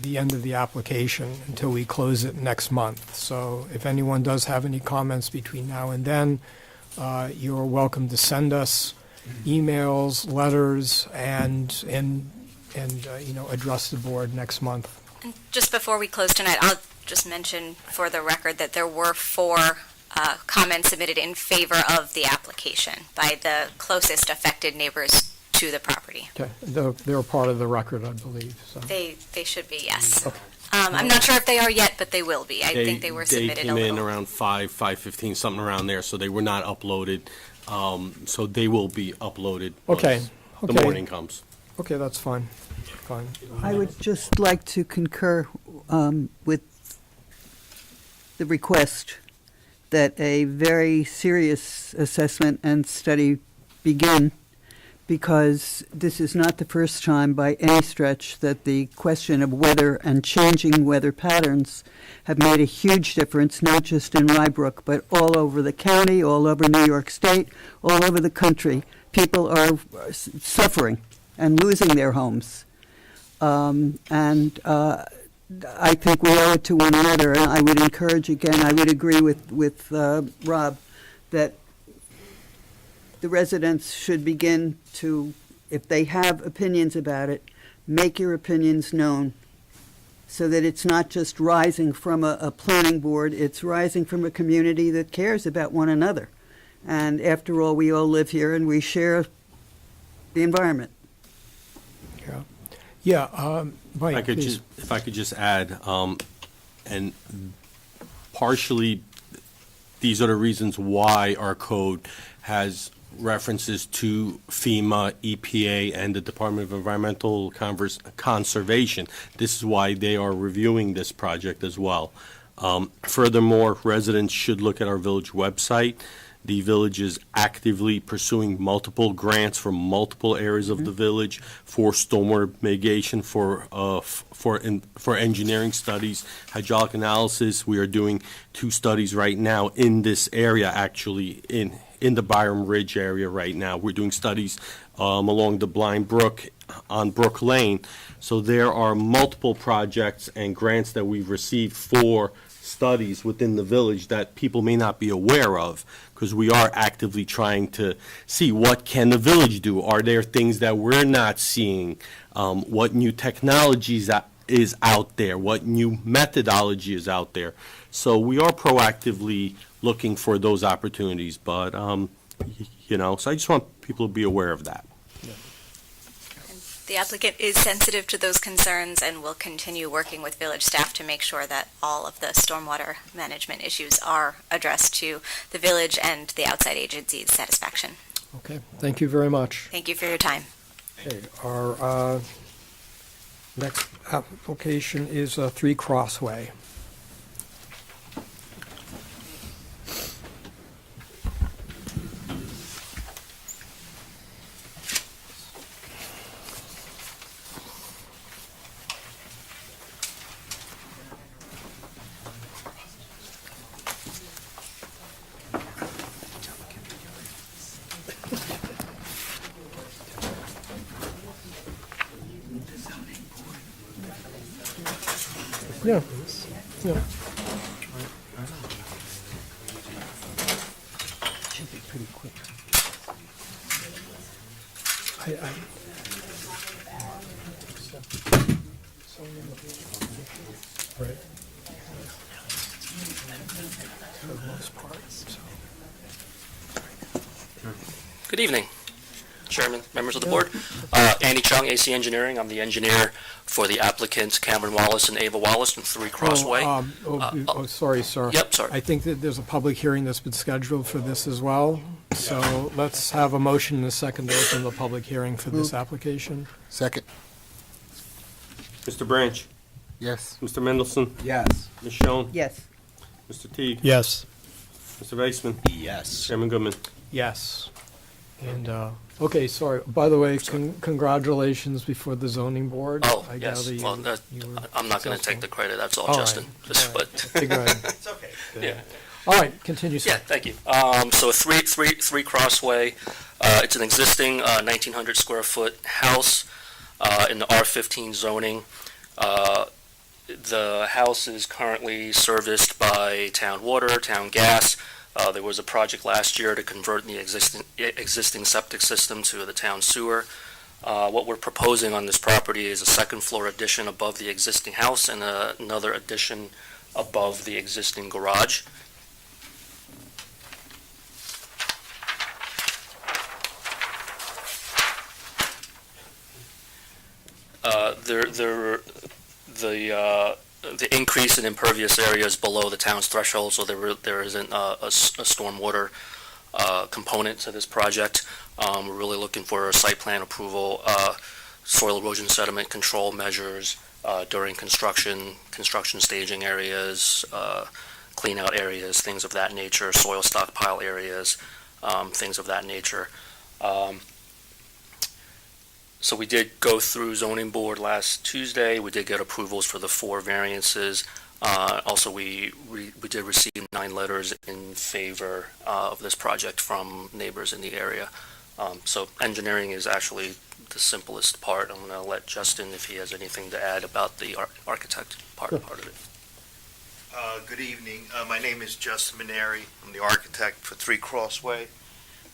end of the application until we close it next month. So if anyone does have any comments between now and then, you're welcome to send us emails, letters, and address the board next month. And just before we close tonight, I'll just mention for the record that there were 4 comments submitted in favor of the application by the closest affected neighbors to the property. Okay, they're part of the record, I believe, so. They should be, yes. Okay. I'm not sure if they are yet, but they will be. I think they were submitted They a came in little. around 5:15, something around there, so they were not uploaded. So they will be uploaded Okay, once the okay. morning comes. Okay, that's fine. I would just like to concur with the request that a very serious assessment and study begin, because this is not the first time by any stretch that the question of weather and changing weather patterns have made a huge difference, not just in Rybrook, but all over the county, all over New York State, all over the country. People are suffering and losing their homes. I think we owe it to one another, and I would encourage, again, I would agree with Rob, that the residents should begin to, if they have opinions about it, make your opinions known, so that it's not just rising from a planning board, it's rising from a community that cares about one another. And after all, we all live here and we share the environment. Yeah, Mike, please. If I could just add, and partially, these are the reasons why our code has references to FEMA, EPA, and the Department of Environmental Conservation. This is why they are reviewing this project as well. Furthermore, residents should look at our village website. The village is actively pursuing multiple grants from multiple areas of the village for stormwater mitigation, for engineering studies, hydraulic analysis. We are doing 2 studies right now in this area, actually, in the Byram Ridge area right now. We're doing studies along the Blind Brook on Brook Lane. So there are multiple projects and grants that we've received for studies within the village that people may not be aware of, because we are actively trying to see what can the village do. Are there things that we're not seeing? What new technologies is out there? What new methodology is out there? So we are proactively looking for those opportunities, but, so I just want people to be aware of that. The applicant is sensitive to those concerns and will continue working with village staff to make sure that all of the stormwater management issues are addressed to the village and the outside agency's satisfaction. Okay, thank you very much. Thank you for your time. Okay, our next application is 3 Crossway. Yeah. Should be pretty quick. Right. For the most part, so. Good evening, Chairman, members of the board. Andy Chung, AC Engineering. I'm the engineer for the applicants Cameron Wallace and Ava Wallace from 3 Crossway. Sorry, sir. Yep, sorry. I think that there's a public hearing that's been scheduled for this as well. So let's have a motion and a second to open the public hearing for this application. Second. Mr. Branch, Yes. Mr. Mendelson, Yes. Ms. Schoen, Yes. Mr. Teague, Yes. Mr. Weissman, Yes. Chairman Goodman. Yes. And, okay, sorry, by the way, congratulations before the zoning board. Oh, I yes. gather you- Well, you were I'm not going to take successful. the credit. That's all, All right, Justin. all right. But I figured I'd- it's okay. Good. Yeah. All right, continue, sir. Yeah, thank you. So 3 Crossway, it's an existing 1,900 square foot house in the R15 zoning. The house is currently serviced by town water, town gas. There was a project last year to convert the existing septic system to the town sewer. What we're proposing on this property is a second floor addition above the existing house and another addition above the existing garage. The increase in impervious area is below the town's threshold, so there isn't a stormwater component to this project. We're really looking for a site plan approval, soil erosion sediment control measures during construction staging areas, clean out areas, things of that nature, soil stockpile areas, things of that nature. So we did go through zoning board last Tuesday. We did get approvals for the 4 variances. Also, we did receive 9 letters in favor of this project from neighbors in the area. So engineering is actually the simplest part. I'm going to let Justin, if he has anything to add about the architect part of it. Good evening. My name is Justin Maneri. I'm the architect for 3 Crossway.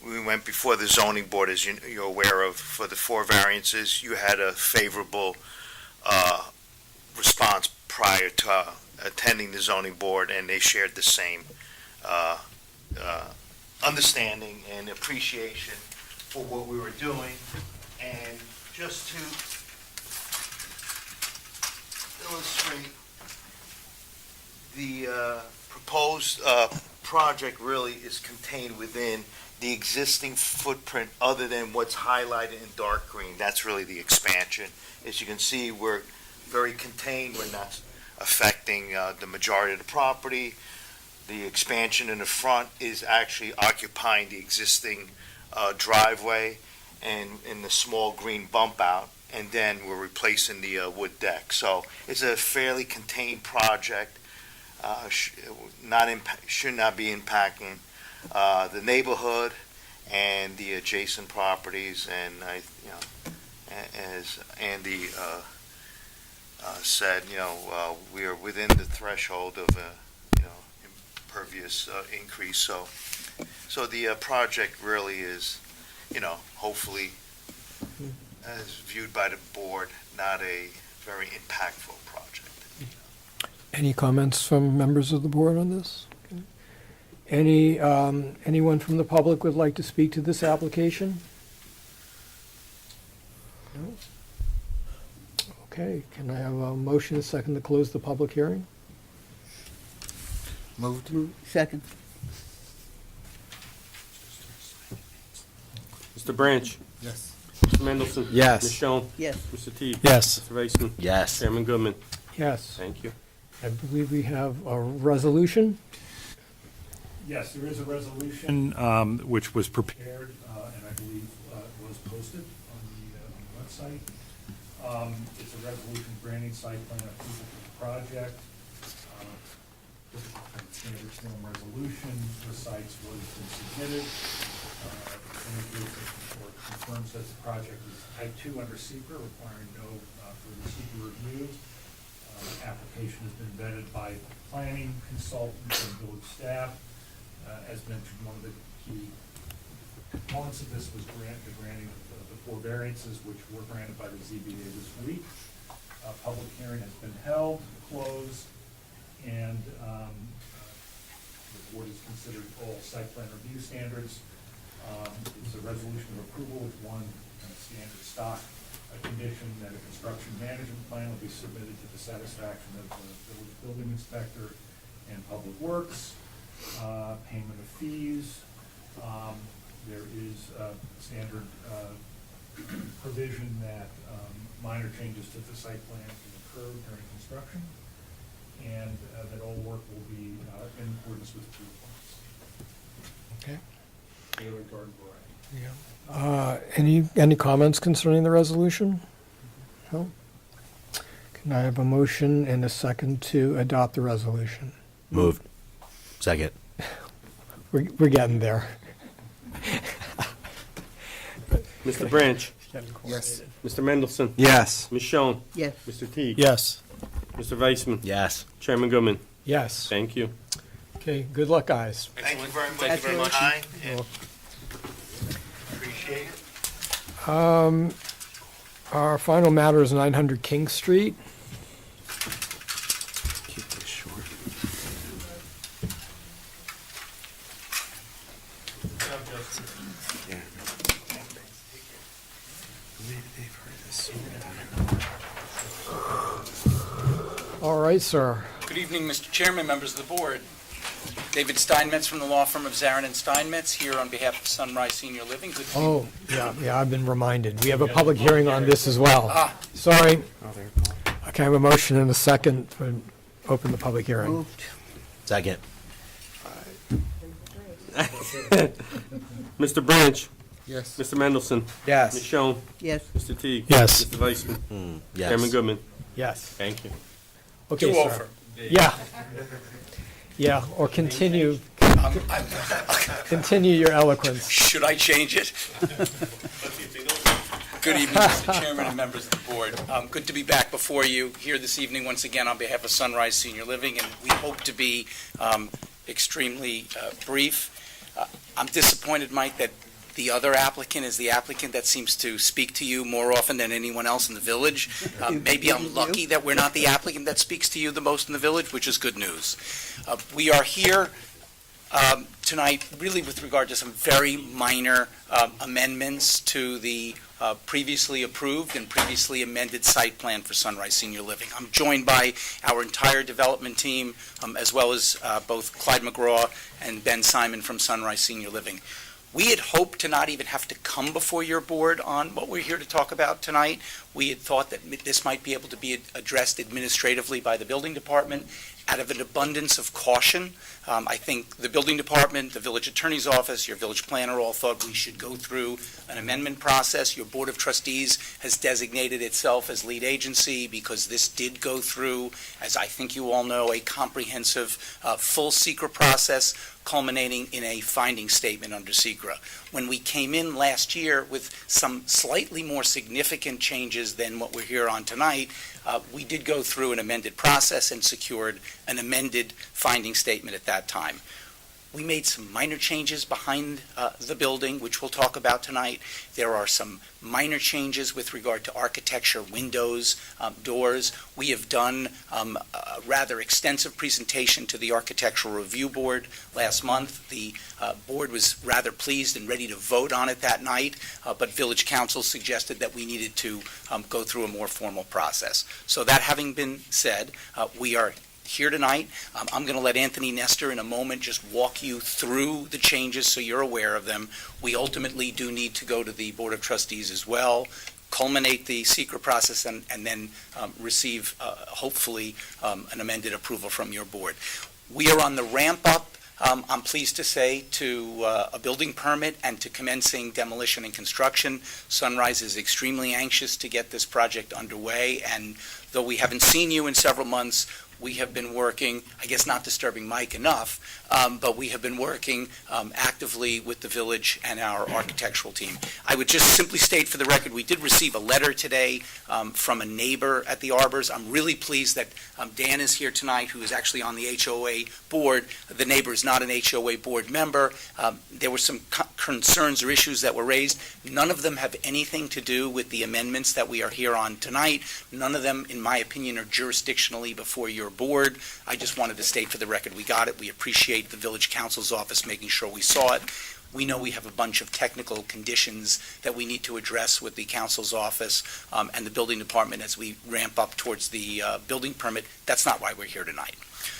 We went before the zoning board, as you're aware of, for the 4 variances. You had a favorable response prior to attending the zoning board, and they shared the same understanding and appreciation for what we were doing. And just to illustrate, the proposed project really is contained within the existing footprint other than what's highlighted in dark green. That's really the expansion. As you can see, we're very contained. We're not affecting the majority of the property. The expansion in the front is actually occupying the existing driveway and in the small green bump out, and then we're replacing the wood deck. So it's a fairly contained project. Should not be impacting the neighborhood and the adjacent properties, and as Andy said, we are within the threshold of impervious increase. So the project really is, hopefully, as viewed by the board, not a very impactful project. Any comments from members of the board on this? Okay. Anyone from the public would like to speak to this application? No? Okay, can I have a motion and second to close the public hearing? Moved. Second. Mr. Branch, Yes. Mr. Mendelson. Yes. Ms. Schoen, Yes. Mr. Teague. Yes. Mr. Weissman, Yes. Chairman Goodman. Yes. Thank you. I believe we have a resolution. Yes, there is a resolution which was prepared and I believe was posted on the website. It's a resolution granting site plan approval for the project. Standard form resolution recites what has been submitted. Confirms that the project is type 2 under SECR, requiring no further SECR review. Application has been vetted by planning consultants and village staff. As mentioned, one of the key components of this was the granting of the 4 variances, which were granted by the ZBA this week. Public hearing has been held, closed, and the board has considered all site plan review standards. It's a resolution of approval with one kind of standard stock, a condition that a construction management plan will be submitted to the satisfaction of the village building inspector and public works, payment of fees. There is a standard provision that minor changes to the site plan can occur during construction, and that all work will be in accordance with approved plans. Okay. Taylor Garden Variety. Any comments concerning the resolution? No? Can I have a motion and a second to adopt the resolution? Moved. Second. We're getting there. Mr. Branch. Yes. Mr. Mendelson. Yes. Ms. Schoen. Yes. Mr. Teague. Yes. Mr. Weissman. Yes. Chairman Goodman. Yes. Thank you. Okay, good luck, guys. Thank you very much. Thank you very for your much. time, and appreciate it. Our final matter is 900 King Street. Keep this short. Yeah. Maybe they've heard this so many times. All right, sir. Good evening, Mr. Chairman, members of the board. David Steinmetz from the law firm of Zarin and Steinmetz, here on behalf of Sunrise Senior Living. Good to Oh, yeah, I've been reminded. We have a public hearing on this as well. Sorry. Oh, they're Okay, I have a motion and a second to open the public hearing. Moved. Second. Mr. Branch. Yes. Mr. Mendelson. Ms. Yes. Schoen. Yes. Mr. Teague. Yes. Mr. Weissman. Yes. Chairman Goodman. Yes. Thank you. Okay, Do sir. over. Yeah. Yeah, or continue your eloquence. Should I change it? Good evening, Mr. Chairman and members of the board. Good to be back before you here this evening once again on behalf of Sunrise Senior Living, and we hope to be extremely brief. I'm disappointed, Mike, that the other applicant is the applicant that seems to speak to you more often than anyone else in the village. Maybe I'm lucky that we're not the applicant that speaks to you the most in the village, which is good news. We are here tonight really with regard to some very minor amendments to the previously approved and previously amended site plan for Sunrise Senior Living. I'm joined by our entire development team, as well as both Clyde McGraw and Ben Simon from Sunrise Senior Living. We had hoped to not even have to come before your board on what we're here to talk about tonight. We had thought that this might be able to be addressed administratively by the building department out of an abundance of caution. I think the building department, the village attorney's office, your village planner all thought we should go through an amendment process. Your board of trustees has designated itself as lead agency because this did go through, as I think you all know, a comprehensive, full SECRA process culminating in a finding statement under SECRA. When we came in last year with some slightly more significant changes than what we're here on tonight, we did go through an amended process and secured an amended finding statement at that time. We made some minor changes behind the building, which we'll talk about tonight. There are some minor changes with regard to architecture, windows, doors. We have done a rather extensive presentation to the Architectural Review Board last month. The board was rather pleased and ready to vote on it that night, but Village Council suggested that we needed to go through a more formal process. So that having been said, we are here tonight. I'm going to let Anthony Nestor in a moment just walk you through the changes so you're aware of them. We ultimately do need to go to the Board of Trustees as well, culminate the SECRA process, and then receive, hopefully, an amended approval from your board. We are on the ramp up, I'm pleased to say, to a building permit and to commencing demolition and construction. Sunrise is extremely anxious to get this project underway, and though we haven't seen you in several months, we have been working, I guess not disturbing Mike enough, but we have been working actively with the village and our architectural team. I would just simply state for the record, we did receive a letter today from a neighbor at the Arbors. I'm really pleased that Dan is here tonight, who is actually on the HOA board. The neighbor is not an HOA board member. There were some concerns or issues that were raised. None of them have anything to do with the amendments that we are here on tonight. None of them, in my opinion, are jurisdictionally before your your board. I just wanted to state for the record, we got it. We appreciate the village council's office making sure we saw it. We know we have a bunch of technical conditions that we need to address with the council's office and the building department as we ramp up towards the building permit. That's not why we're here tonight.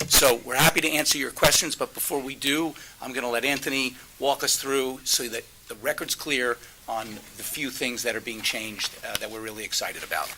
So we're happy to answer your questions, but before we do, I'm going to let Anthony walk us through so that the record's clear on the few things that are being changed that we're really excited about.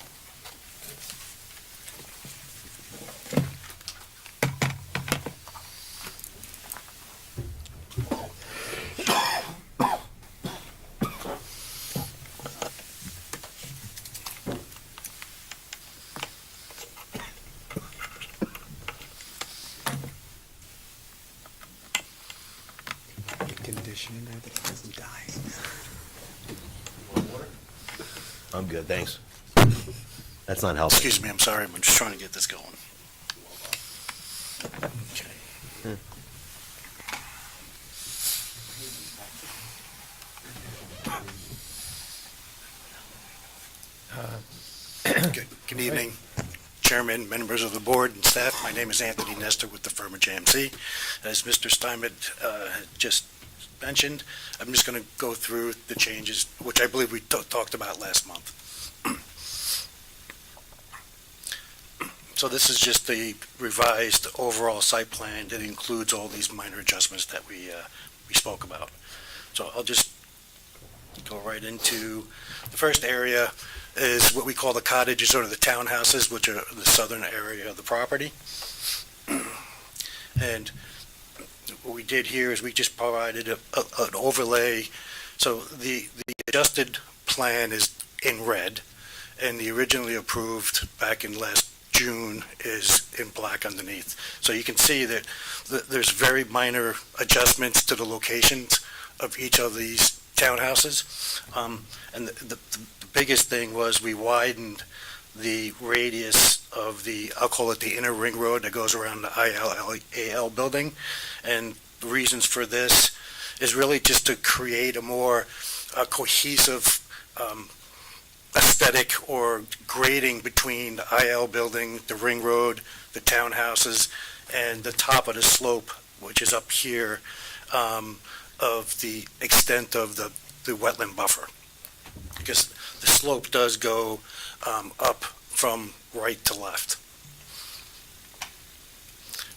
Condition in there that it doesn't die. I'm good, thanks. That's not helping. Excuse me, I'm sorry, I'm just trying to get this going. Okay. Good evening, Chairman, members of the board and staff. My name is Anthony Nestor with the firm of JMC. As Mr. Steinmetz had just mentioned, I'm just going to go through the changes, which I believe we talked about last month. So this is just the revised overall site plan that includes all these minor adjustments that we spoke about. So I'll just go right into the first area is what we call the cottages or the townhouses, which are the southern area of the property. And what we did here is we just provided an overlay. So the adjusted plan is in red, and the originally approved back in last June is in black underneath. So you can see that there's very minor adjustments to the locations of each of these townhouses. And the biggest thing was we widened the radius of the, I'll call it the inner ring road that goes around the ILAL building. And the reasons for this is really just to create a more cohesive aesthetic or grading between the IL building, the ring road, the townhouses, and the top of the slope, which is up here, of the extent of the wetland buffer. Because the slope does go up from right to left.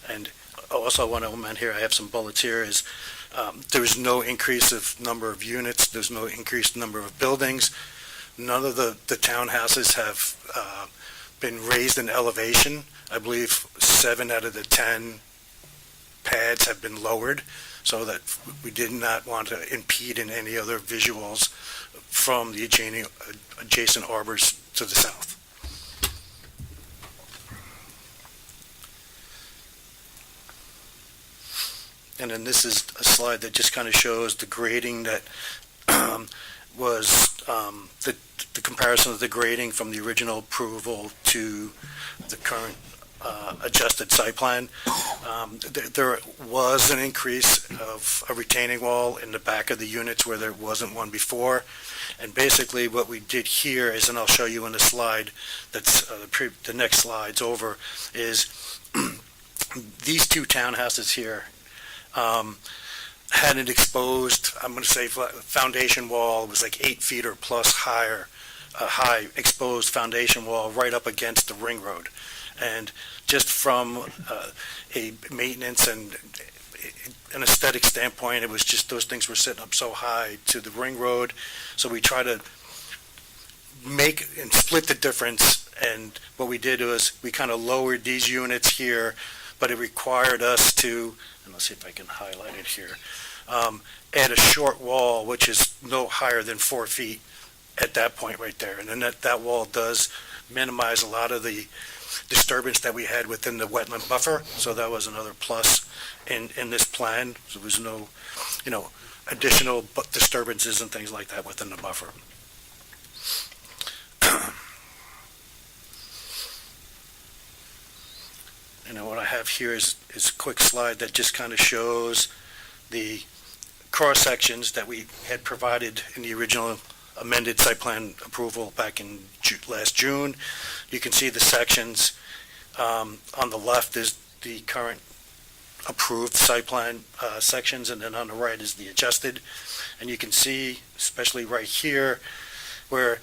And also one element here, I have some bullets here, is there's no increase of number of units, there's no increased number of buildings. None of the townhouses have been raised in elevation. I believe 7 out of the 10 pads have been lowered, so that we did not want to impede in any other visuals from the adjacent arbors to the south. And then this is a slide that just kind of shows the grading that was the comparison of the grading from the original approval to the current adjusted site plan. There was an increase of a retaining wall in the back of the units where there wasn't one before. And basically what we did here is, and I'll show you in the slide that's the next slide's over, is these two townhouses here had an exposed, I'm going to say foundation wall. It was like 8 feet or plus higher, high exposed foundation wall right up against the ring road. And just from a maintenance and an aesthetic standpoint, it was just those things were sitting up so high to the ring road. So we try to make and split the difference. And what we did was we kind of lowered these units here, but it required us to, and let's see if I can highlight it here, add a short wall, which is no higher than 4 feet at that point right there. And then that wall does minimize a lot of the disturbance that we had within the wetland buffer. So that was another plus in this plan. So there was no, additional disturbances and things like that within the buffer. And what I have here is a quick slide that just kind of shows the cross sections that we had provided in the original amended site plan approval back in last June. You can see the sections On the left is the current approved site plan sections, and then on the right is the adjusted. And you can see, especially right here, where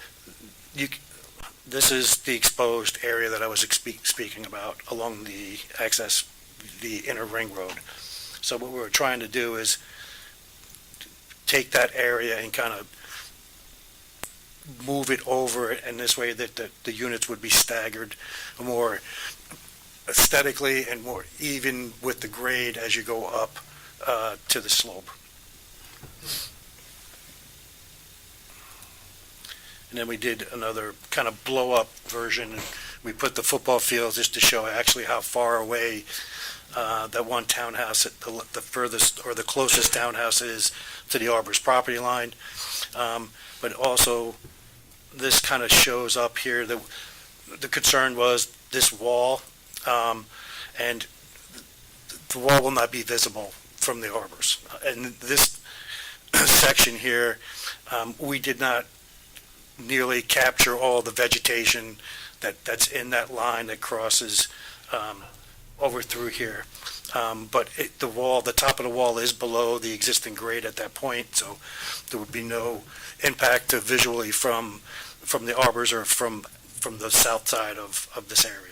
this is the exposed area that I was speaking about along the inner ring road. So what we're trying to do is take that area and kind of move it over in this way that the units would be staggered more aesthetically and more even with the grade as you go up to the slope. And then we did another kind of blow-up version. We put the football field just to show actually how far away that one townhouse, the furthest or the closest townhouse is to the Arbor's property line. But also, this kind of shows up here that the concern was this wall, and the wall will not be visible from the Arbors. And this section here, we did not nearly capture all the vegetation that's in that line that crosses over through here. But the top of the wall is below the existing grade at that point, so there would be no impact visually from the Arbors or from the south side of this area.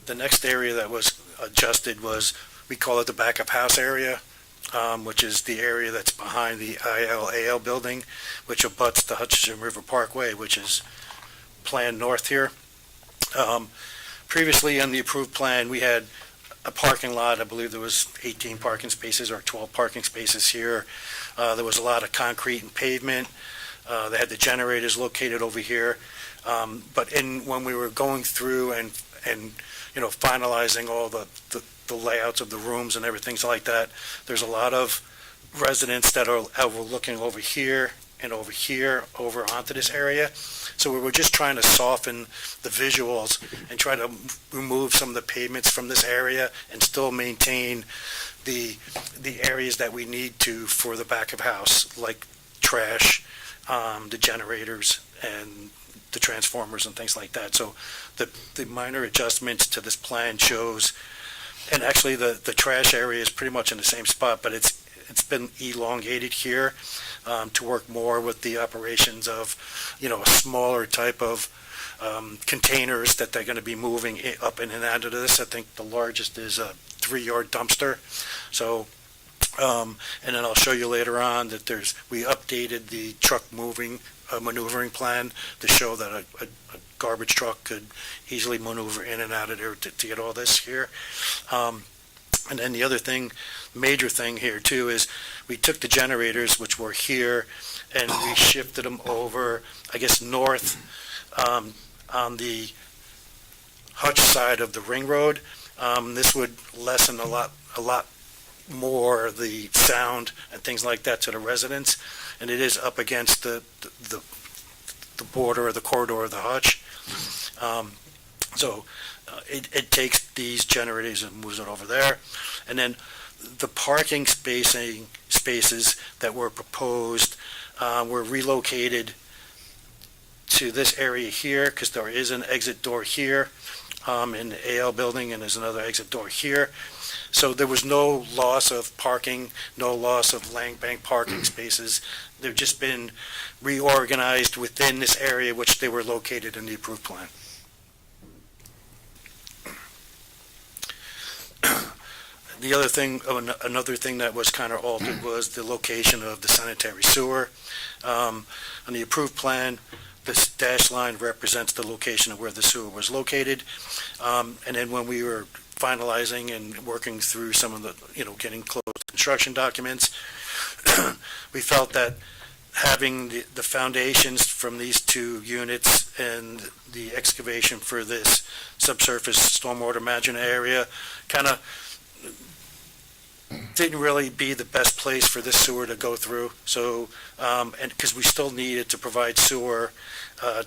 The next area that was adjusted was, we call it the backup house area, which is the area that's behind the ILAL building, which abuts the Hutchinson River Parkway, which is planned north here. Previously on the approved plan, we had a parking lot. I believe there was 18 parking spaces or 12 parking spaces here. There was a lot of concrete and pavement. They had the generators located over here. But when we were going through and finalizing all the layouts of the rooms and everything like that, there's a lot of residents that are looking over here and over here over onto this area. So we were just trying to soften the visuals and try to remove some of the pavements from this area and still maintain the areas that we need to for the back of house, like trash, the generators, and the transformers and things like that. So the minor adjustments to this plan shows, and actually the trash area is pretty much in the same spot, but it's been elongated here to work more with the operations of, a smaller type of containers that they're going to be moving up in and out of this. I think the largest is a 3-yard dumpster. So, and then I'll show you later on that we updated the truck maneuvering plan to show that a garbage truck could easily maneuver in and out of there to get all this here. And then the other major thing here too, is we took the generators, which were here, and we shifted them over, I guess, north on the Hutch side of the ring road. This would lessen a lot more the sound and things like that to the residents, and it is up against the border or the corridor of the Hutch. So it takes these generators and moves it over there. And then the parking spaces that were proposed were relocated to this area here, because there is an exit door here in the AL building, and there's another exit door here. So there was no loss of parking, no loss of Lang Bank parking spaces. They've just been reorganized within this area, which they were located in the approved plan. The other thing, another thing that was kind of altered was the location of the sanitary sewer. On the approved plan, this dashed line represents the location of where the sewer was located. And then when we were finalizing and working through some of the, getting close construction documents, we felt that having the foundations from these two units and the excavation for this subsurface stormwater management area kind of didn't really be the best place for this sewer to go through. So, and because we still needed to provide sewer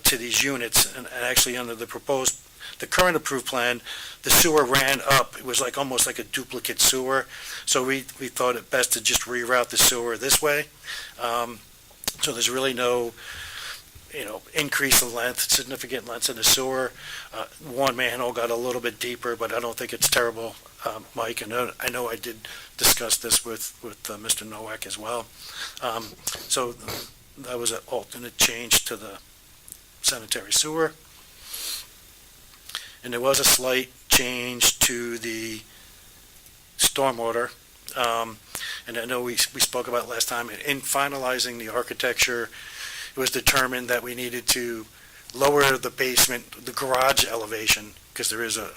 to these units, and actually under the current approved plan, the sewer ran up. It was almost like a duplicate sewer. So we thought it best to just reroute the sewer this way. So there's really no, increase in length, significant lengths in the sewer. One manhole got a little bit deeper, but I don't think it's terrible, Mike. And I know I did discuss this with Mr. Nowak as well. So that was an alternate change to the sanitary sewer. And there was a slight change to the stormwater. And I know we spoke about last time, in finalizing the architecture, it was determined that we needed to lower the basement, the garage elevation, because there is a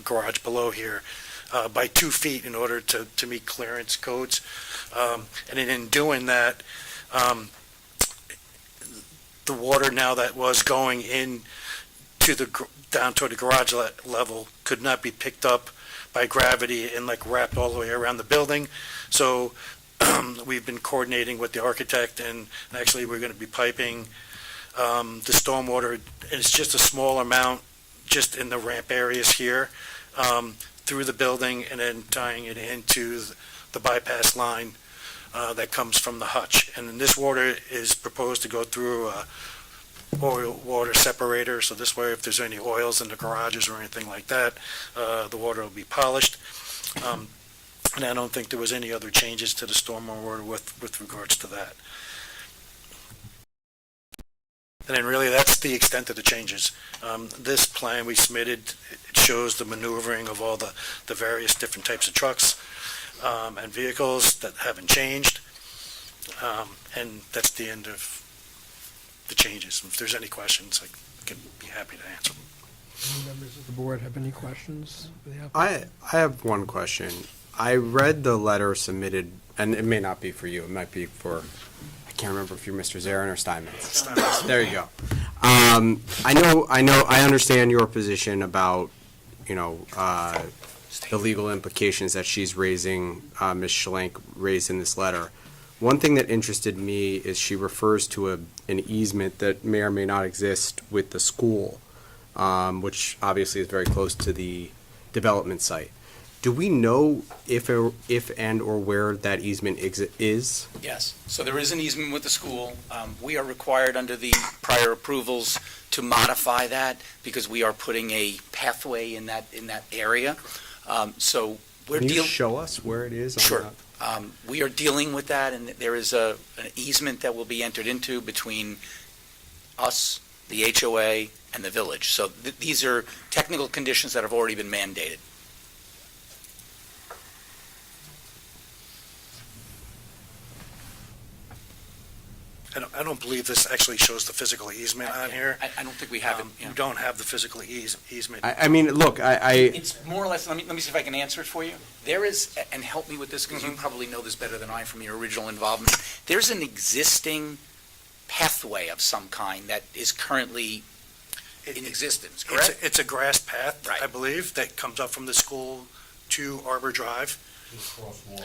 garage below here, by 2 feet in order to meet clearance codes. And in doing that, the water now that was going in to down toward the garage level could not be picked up by gravity and wrapped all the way around the building. So we've been coordinating with the architect, and actually we're going to be piping the stormwater, and it's just a small amount just in the ramp areas here through the building, and then tying it into the bypass line that comes from the hutch. And then this water is proposed to go through a oil water separator, so this way if there's any oils in the garages or anything like that, the water will be polished. And I don't think there was any other changes to the stormwater with regards to that. And then really that's the extent of the changes. This plan we submitted, it shows the maneuvering of all the various different types of trucks and vehicles that haven't changed. And that's the end of the changes. If there's any questions, I can be happy to answer them. Any members of the board have any questions for the applicant? I have one question. I read the letter submitted, and it may not be for you, it might be for, I can't remember if you're Mr. Zarin or Steinmetz. There you go. I understand your position about, the legal implications that she's raising, Ms. Schlenk raised in this letter. One thing that interested me is she refers to an easement that may or may not exist with the school, which obviously is very close to the development site. Do we know if and or where that easement is? Yes, so there is an easement with the school. We are required under the prior approvals to modify that because we are putting a pathway in that area. So we're Can you dealing. show us where it is? Sure. We are dealing with that, and there is an easement that will be entered into between us, the HOA, and the village. So these are technical conditions that have already been mandated. I don't believe this actually shows the physical easement on here. I don't think we have it. You don't have the physical easement. I mean, look, It's more or less, let me see if I can answer it for you. There is, and help me with this, because you probably know this better than I from your original involvement. There's an existing pathway of some kind that is currently in existence, correct? It's a grass path, Right. I believe, that comes up from the school to Arbor Drive.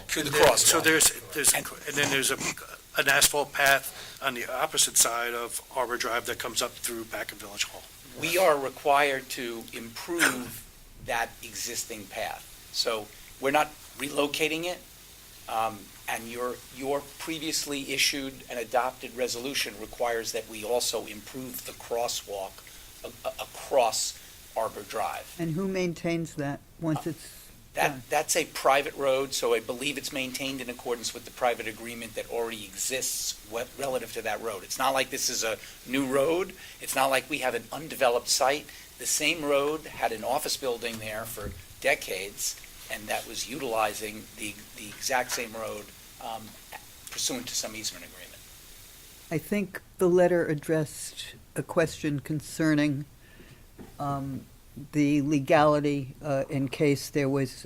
To the crosswalk. So there's and then there's an asphalt path on the opposite side of Arbor Drive that comes up through back of Village Hall. We are required to improve that existing path. So we're not relocating it, and your previously issued and adopted resolution requires that we also improve the crosswalk across Arbor Drive. And who maintains that once it's done? That's a private road, so I believe it's maintained in accordance with the private agreement that already exists relative to that road. It's not like this is a new road. It's not like we have an undeveloped site. The same road had an office building there for decades, and that was utilizing the exact same road pursuant to some easement agreement. I think the letter addressed a question concerning the legality in case there was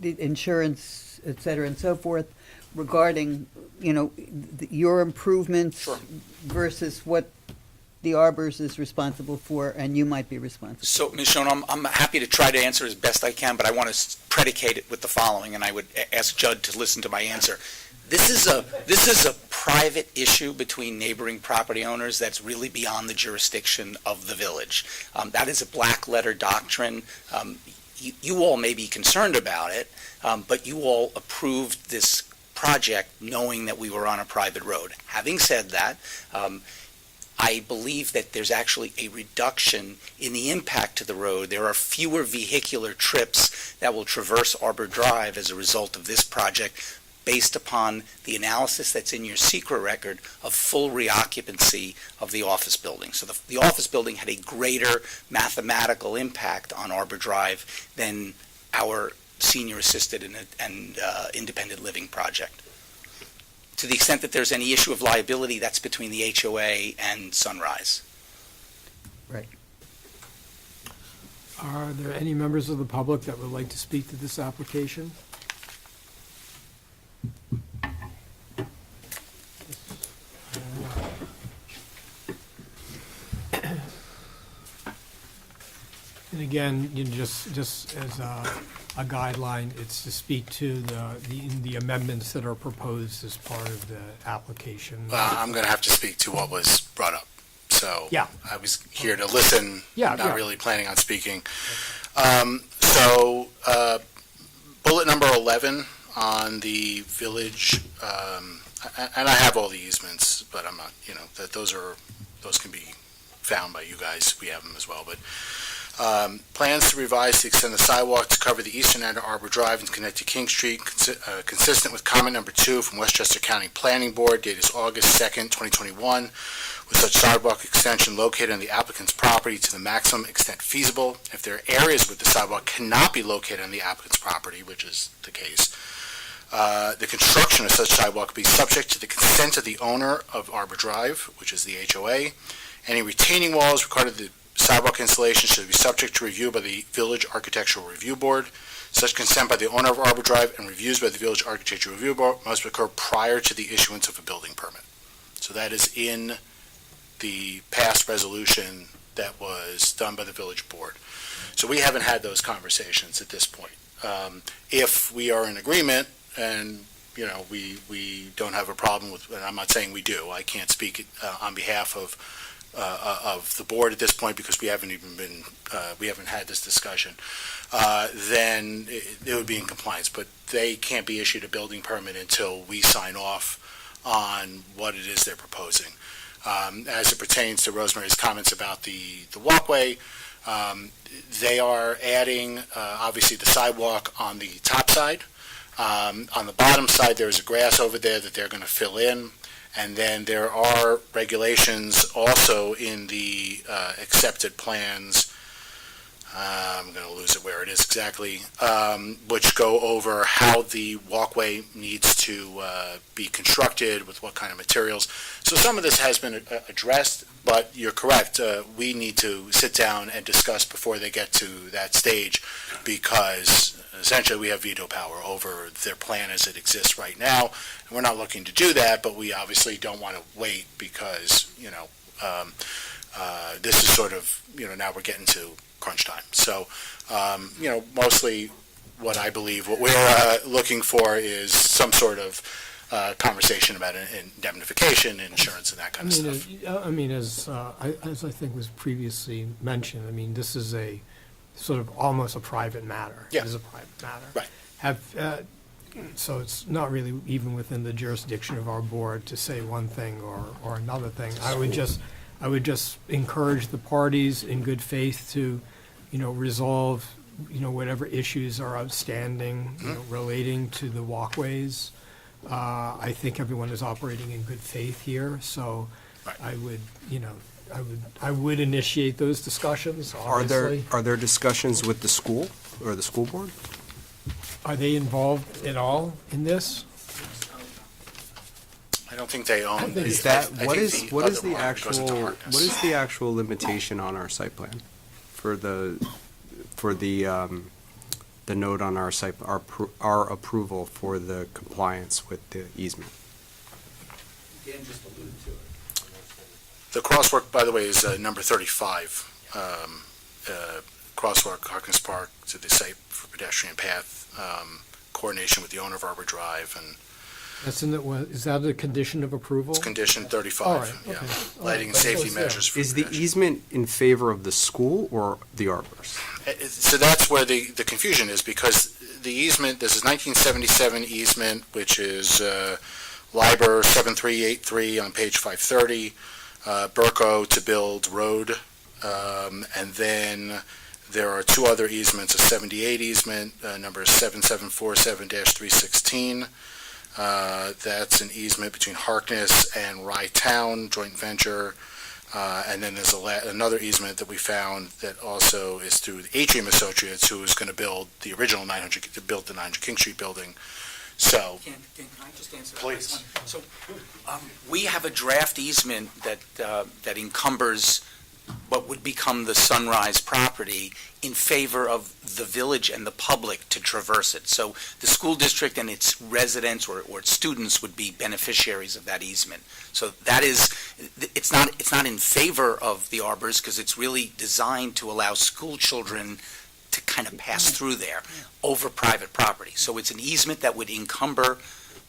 insurance, et cetera, and so forth, regarding, your improvements Sure. versus what the Arbors is responsible for, and you might be responsible. So, Ms. Schoen, I'm happy to try to answer as best I can, but I want to predicate it with the following, and I would ask Judd to listen to my answer. This is a private issue between neighboring property owners that's really beyond the jurisdiction of the village. That is a black letter doctrine. You all may be concerned about it, but you all approved this project knowing that we were on a private road. Having said that, I believe that there's actually a reduction in the impact to the road. There are fewer vehicular trips that will traverse Arbor Drive as a result of this project, based upon the analysis that's in your secret record of full reoccupancy of the office building. So the office building had a greater mathematical impact on Arbor Drive than our senior assisted and independent living project. To the extent that there's any issue of liability, that's between the HOA and Sunrise. Right. Are there any members of the public that would like to speak to this application? And again, you know, just as a guideline, it's to speak to the amendments that are proposed as part of the application. I'm going to have to speak to what was brought up. So Yeah. I was here to listen, Yeah, not yeah. really planning on speaking. Bullet number 11 on the village, and I have all the easements, but I'm not, that those can be found by you guys. We have them as well, but plans to revise to extend the sidewalk to cover the eastern end of Arbor Drive and connect to King Street, consistent with comment number 2 from Westchester County Planning Board, dated August 2nd, 2021, with such sidewalk extension located on the applicant's property to the maximum extent feasible. If there are areas where the sidewalk cannot be located on the applicant's property, which is the case, the construction of such sidewalk will be subject to the consent of the owner of Arbor Drive, which is the HOA. Any retaining walls required of the sidewalk installation should be subject to review by the Village Architectural Review Board. Such consent by the owner of Arbor Drive and reviews by the Village Architectural Review Board must occur prior to the issuance of a building permit. So that is in the past resolution that was done by the Village Board. So we haven't had those conversations at this point. If we are in agreement and, we don't have a problem with, and I'm not saying we do, I can't speak on behalf of the board at this point because we haven't had this discussion, then it would be in compliance. But they can't be issued a building permit until we sign off on what it is they're proposing. As it pertains to Rosemary's comments about the walkway, they are adding, obviously, the sidewalk on the top side. On the bottom side, there is a grass over there that they're going to fill in. And then there are regulations also in the accepted plans, I'm going to lose it where it is exactly, which go over how the walkway needs to be constructed, with what kind of materials. So some of this has been addressed, but you're correct. We need to sit down and discuss before they get to that stage, because essentially we have veto power over their plan as it exists right now. And we're not looking to do that, but we obviously don't want to wait because, this is sort of, now we're getting to crunch time. So, mostly what we're looking for is some sort of conversation about indemnification, insurance, and that kind of stuff. As I think was previously mentioned, this is a sort of almost a private matter. Yeah. It is a private matter. Right. So it's not really even within the jurisdiction of our board to say one thing or another thing. I would just encourage the parties in good faith to, resolve, whatever issues are outstanding, relating to the walkways. I think everyone is operating in good faith here, so Right. I would initiate those discussions, obviously. Are there discussions with the school or the school board? Are they involved at all in this? I don't think they own. Is that, I what think is what is other the one goes into actual, Harkness. what is the actual limitation on our site plan for the note on our site, our approval for the compliance with the easement? Dan just alluded to it. The crosswalk, by the way, is number 35. Crosswalk, Harkness Park, to the site for pedestrian path, coordination with the owner of Arbor Drive, and That's in the, is that a condition of approval? It's condition All 35, right, yeah. okay. All Lighting right, and so safety it's there. measures for Is the pedestrians. easement in favor of the school or the arbors? So that's where the confusion is, because the easement, this is 1977 easement, which is LIBOR 7383 on page 530, Burco to build road, and then there are two other easements, a 78 easement, number 7747-316. That's an easement between Harkness and Rye Town joint venture. And then there's another easement that we found that also is through the Atrium Associates, who is going to build the original 900 King Street building. So, Can I just answer that? Please. last one? So, we have a draft easement that encumbers what would become the Sunrise property in favor of the village and the public to traverse it. So the school district and its residents or its students would be beneficiaries of that easement. So that is, it's not in favor of the arbors, because it's really designed to allow school children to kind of pass through there over private property. So it's an easement that would encumber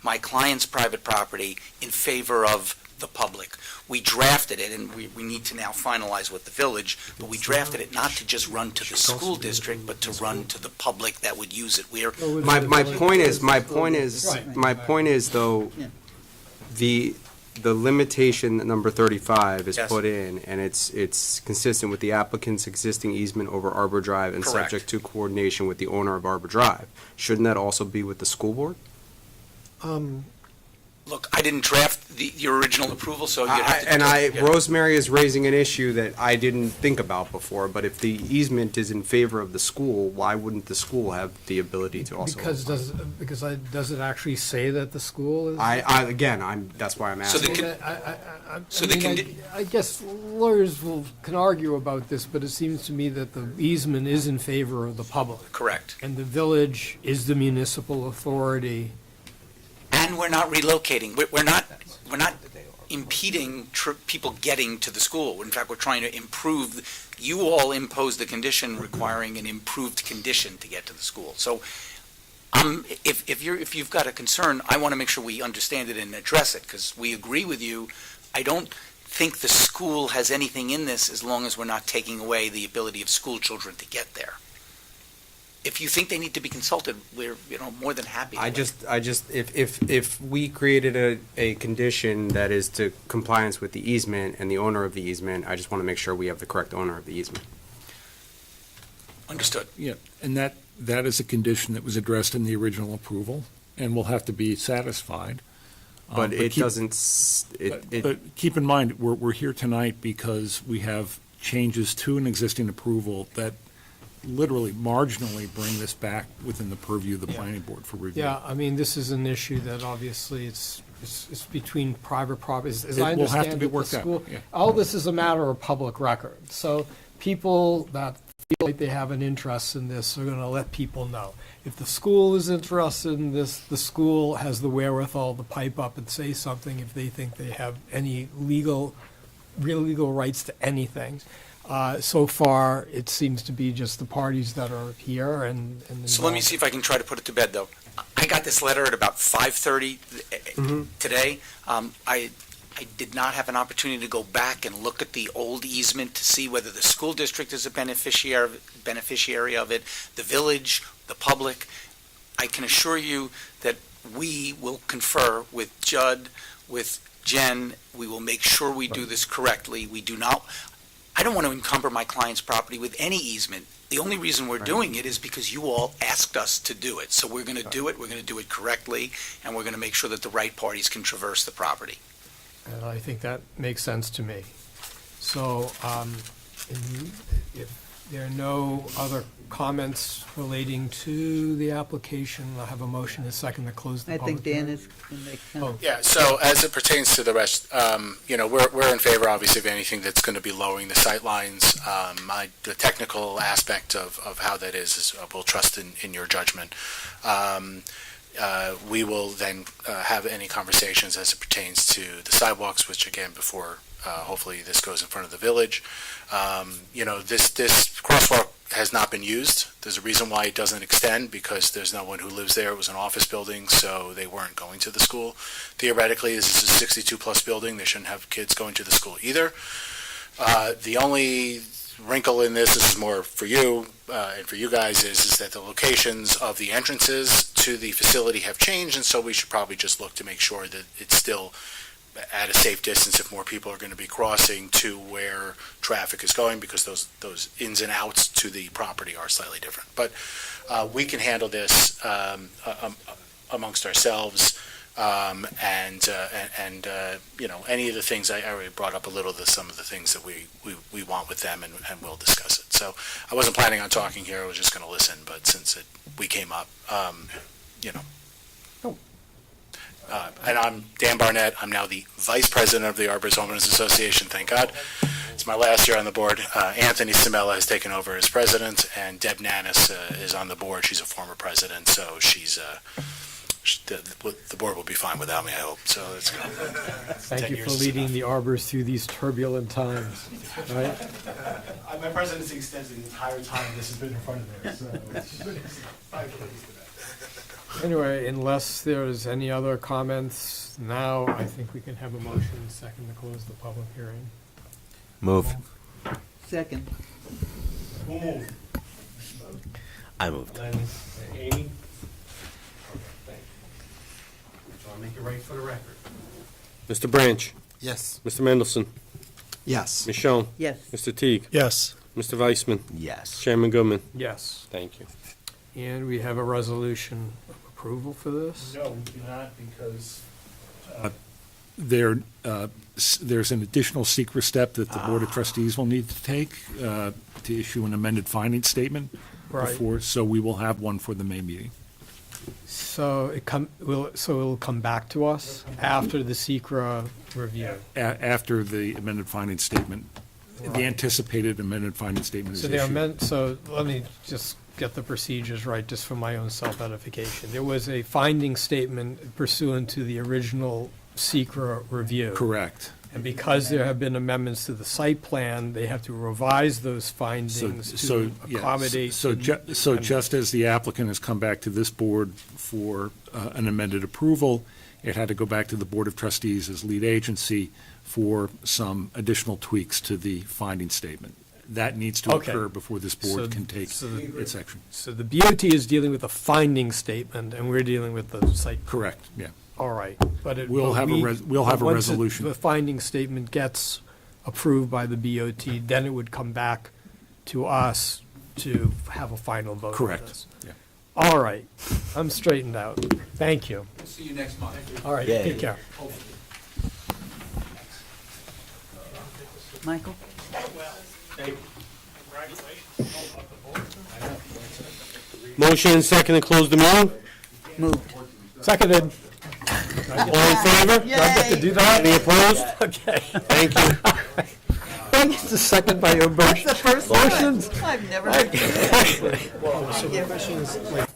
my client's private property in favor of the public. We drafted it, and we need to now finalize with the village, but we drafted it not to just run to the school district, but to run to the public that would use it. My point is though, Yeah. the limitation that number 35 is Yes. put in, and it's consistent with the applicant's existing easement over Arbor Drive and Correct. subject to coordination with the owner of Arbor Drive. Shouldn't that also be with the school board? Look, I didn't draft your original approval, so you'd have to... Yeah. Rosemary is raising an issue that I didn't think about before, but if the easement is in favor of the school, why wouldn't the school have the ability to also? Does it actually say that the school is? That's why I'm So asking. I guess lawyers can argue about this, but it seems to me that the easement is in favor of the public. Correct. And the village is the municipal authority. And we're not relocating. We're not impeding people getting to the school. In fact, we're trying to improve. You all imposed the condition requiring an improved condition to get to the school. So, if you've got a concern, I want to make sure we understand it and address it, because we agree with you. I don't think the school has anything in this as long as we're not taking away the ability of school children to get there. If you think they need to be consulted, we're more than happy. If we created a condition that is to compliance with the easement and the owner of the easement, I just want to make sure we have the correct owner of the easement. Understood. Yeah, and that is a condition that was addressed in the original approval and will have to be satisfied. But it keep- doesn't, But keep in mind, we're here tonight because we have changes to an existing approval that literally marginally bring this back within the purview of the planning board for review. Yeah, I mean, this is an issue that obviously it's between private properties. As It I will have to understand be it, the worked out, school, yeah. all this is a matter of public record. So people that feel like they have an interest in this are going to let people know. If the school is interested in this, the school has the wherewithal to pipe up and say something if they think they have any real legal rights to anything. So far, it seems to be just the parties that are here and. So let me see if I can try to put it to bed, though. I got this letter at about 5:30 today. I did not have an opportunity to go back and look at the old easement to see whether the school district is a beneficiary of it, the village, the public. I can assure you that we will confer with Judd, with Jen. We will make sure we do this correctly. I don't want to encumber my client's property with any easement. The only reason we're doing it is because you all asked us to do it. So we're going to do it, we're going to do it correctly, and we're going to make sure that the right parties can traverse the property. And I think that makes sense to me. So, if there are no other comments relating to the application, I'll have a motion and a second to close the I public think Dan hearing. is going to make comments. Yeah, so as it pertains to the rest, we're in favor, obviously, of anything that's going to be lowering the sightlines. The technical aspect of how that is we'll trust in your judgment. We will then have any conversations as it pertains to the sidewalks, which again, before hopefully this goes in front of the village. This crosswalk has not been used. There's a reason why it doesn't extend, because there's no one who lives there. It was an office building, so they weren't going to the school. Theoretically, this is a 62-plus building. They shouldn't have kids going to the school either. The only wrinkle in this is more for you and for you guys, is that the locations of the entrances to the facility have changed, and so we should probably just look to make sure that it's still at a safe distance if more people are going to be crossing to where traffic is going, because those ins and outs to the property are slightly different. But we can handle this amongst ourselves, and any of the things I already brought up a little, some of the things that we want with them, and we'll discuss it. So I wasn't planning on talking here. I was just going to listen, but since we came up, and I'm Dan Barnett. I'm now the Vice President of the Arbors Homeowners Association, thank God. It's my last year on the board. Anthony Simella has taken over as president, and Deb Nanis is on the board. She's a former president, so the board will be fine without me, I hope. So it's good. Thank you for leading the Arbors through these turbulent times, right? My presidency extends the entire time this has been in front of me, so it's been 5 days today. Anyway, unless there's any other comments, now I think we can have a motion second to close the public hearing. Move. Second. Who moved? I moved. Len, Amy? Thank you. So I'll make it right for the record. Mr. Branch? Yes. Mr. Mendelson? Yes. Ms. Schoen? Yes. Mr. Teague? Yes. Mr. Weissman? Yes. Chairman Goodman? Yes. Thank you. And we have a resolution of approval for this? No, we do not, because there's an additional secret step that the Board of Trustees will need to take to issue an amended finding statement Right. before, so we will have one for the May meeting. So it'll come back to us after the SECRA review? After the amended finding statement, the anticipated amended finding statement is issued. So let me just get the procedures right, just for my own self-edification. There was a finding statement pursuant to the original SECRA review. Correct. And because there have been amendments to the site plan, they have to revise those findings to accommodate. So just as the applicant has come back to this board for an amended approval, it had to go back to the Board of Trustees as lead agency for some additional tweaks to the finding statement. That needs to Okay. occur before this board can take so its action. So the BOT is dealing with the finding statement, and we're dealing with the site. Correct, yeah. All right, but it. We'll but have a once resolution. the finding statement gets approved by the BOT, then it would come back to us to have a final vote on Correct, this. yeah. All right, I'm straightened out. Thank you. We'll see you next month. All right, Yay. take care. Michael? Motion second to close the meeting? Moved. Seconded. All in favor? Do I get to do that? Any opposed? Okay. Thank you. Thank you, the second by your motion. That's the first time. I've never. So the question is, like,